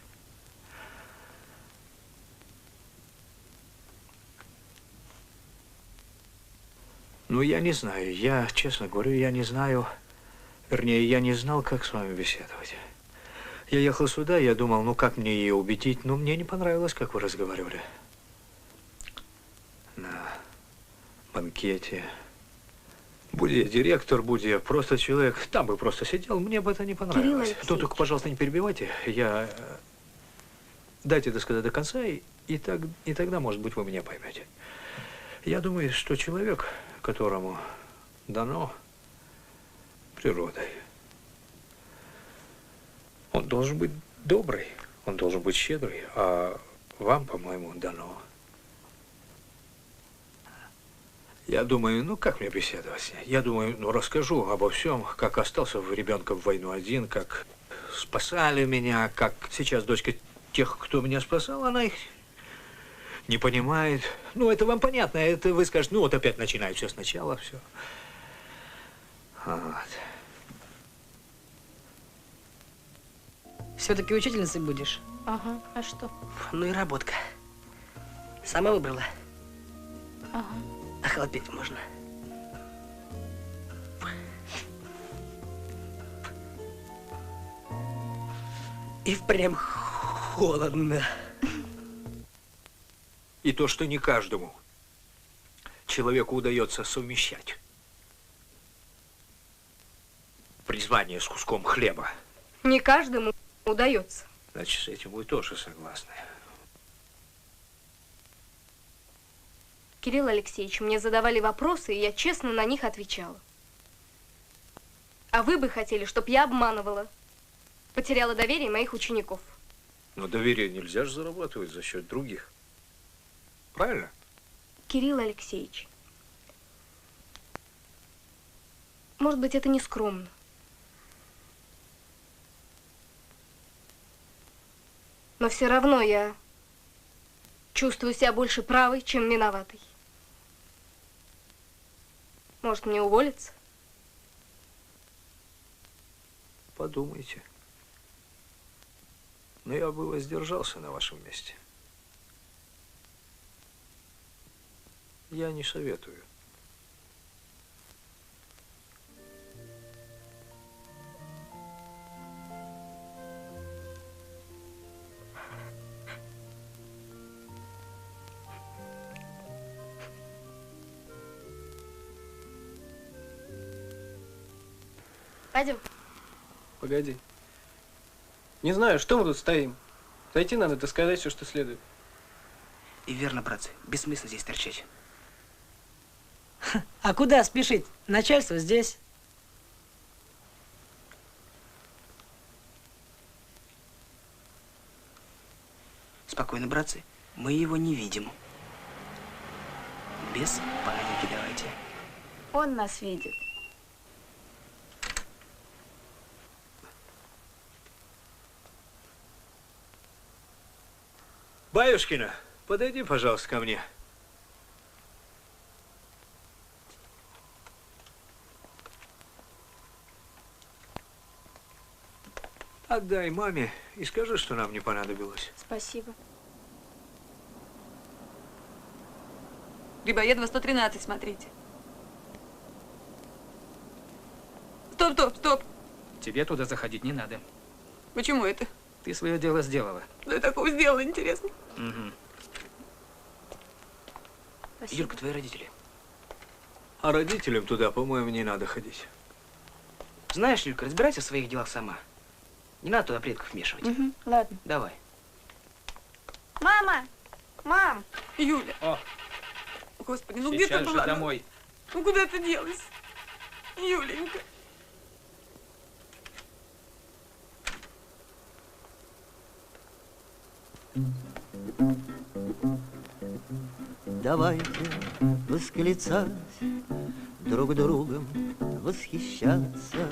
Ну, я не знаю. Я, честно говорю, я не знаю. Вернее, я не знал, как с вами беседовать. Я ехал сюда, я думал, ну, как мне ее убедить. Но мне не понравилось, как вы разговаривали. На банкете. Будь я директор, будь я просто человек, там бы просто сидел, мне бы это не понравилось. Ну, только, пожалуйста, не перебивайте. Дайте досказать до конца, и тогда, может быть, вы меня поймете. Я думаю, что человек, которому дано природой, он должен быть добрый, он должен быть щедрый, а вам, по-моему, дано. Я думаю, ну как мне беседовать с ней? Я думаю, ну расскажу обо всем, как остался ребенком в войну один, как спасали меня, как сейчас дочка тех, кто меня спасал, она их не понимает. Ну, это вам понятно, это вы скажете, ну вот опять начинает все сначала, все. Вот. Все-таки учительницей будешь? Ага, а что? Ну и работка. Сама выбрала? Ага. Охлопеть можно. И впрямь холодно. И то, что не каждому человеку удается совмещать призвание с куском хлеба. Не каждому удается. Значит, с этим вы тоже согласны. Кирилл Алексеевич, мне задавали вопросы, и я честно на них отвечала. А вы бы хотели, чтобы я обманывала, потеряла доверие моих учеников. Но доверие нельзя же зарабатывать за счет других. Правильно? Кирилл Алексеевич, может быть, это не скромно. Но все равно я чувствую себя больше правой, чем виноватой. Может, мне уволиться? Подумайте. Но я бы воздержался на вашем месте. Я не советую. Пойдем. Погоди. Не знаю, что мы тут стоим. Зайти надо, досказать все, что следует. И верно, братцы, бессмысленно здесь торчать. А куда спешить? Начальство здесь. Спокойно, братцы, мы его не видим. Без паники давайте. Он нас видит. Баюшкина, подойди, пожалуйста, ко мне. Отдай маме и скажи, что нам не понадобилось. Спасибо. Грибоедова 113, смотрите. Стоп, стоп, стоп. Тебе туда заходить не надо. Почему это? Ты свое дело сделала. Что я такого сделала, интересно? Угу. Спасибо. Юрка, твои родители. А родителям туда, по-моему, не надо ходить. Знаешь, Юрка, разбирайся в своих делах сама. Не надо туда предков вмешивать. Угу, ладно. Давай. Мама! Мам! Юля! О! Господи, ну где ты была? Сейчас же домой. Ну куда ты делась? Юленька. Давайте восклицать, друг другом восхищаться.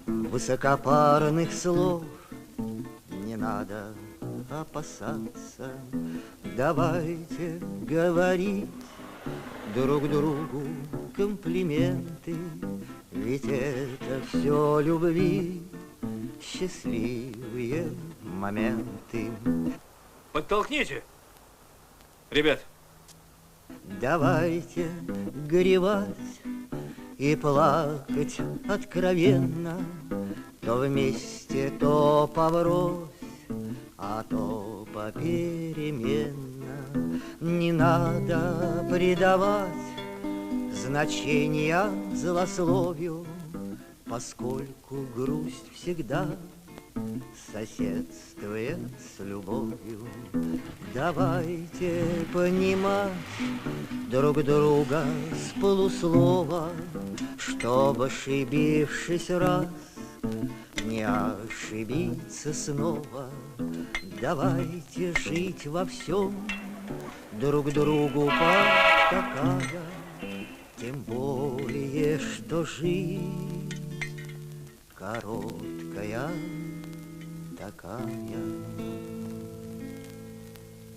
Высокопарных слов не надо опасаться. Давайте говорить друг другу комплименты, ведь это все любви, счастливые моменты. Подтолкните, ребят. Давайте горевать и плакать откровенно, то вместе, то поврось, а то попеременно. Не надо придавать значения злословию, поскольку грусть всегда соседствует с любовью. Давайте понимать друг друга с полуслова, чтобы, ошибившись раз, не ошибиться снова. Давайте жить во всем друг другу потакая, тем более, что жизнь короткая такая.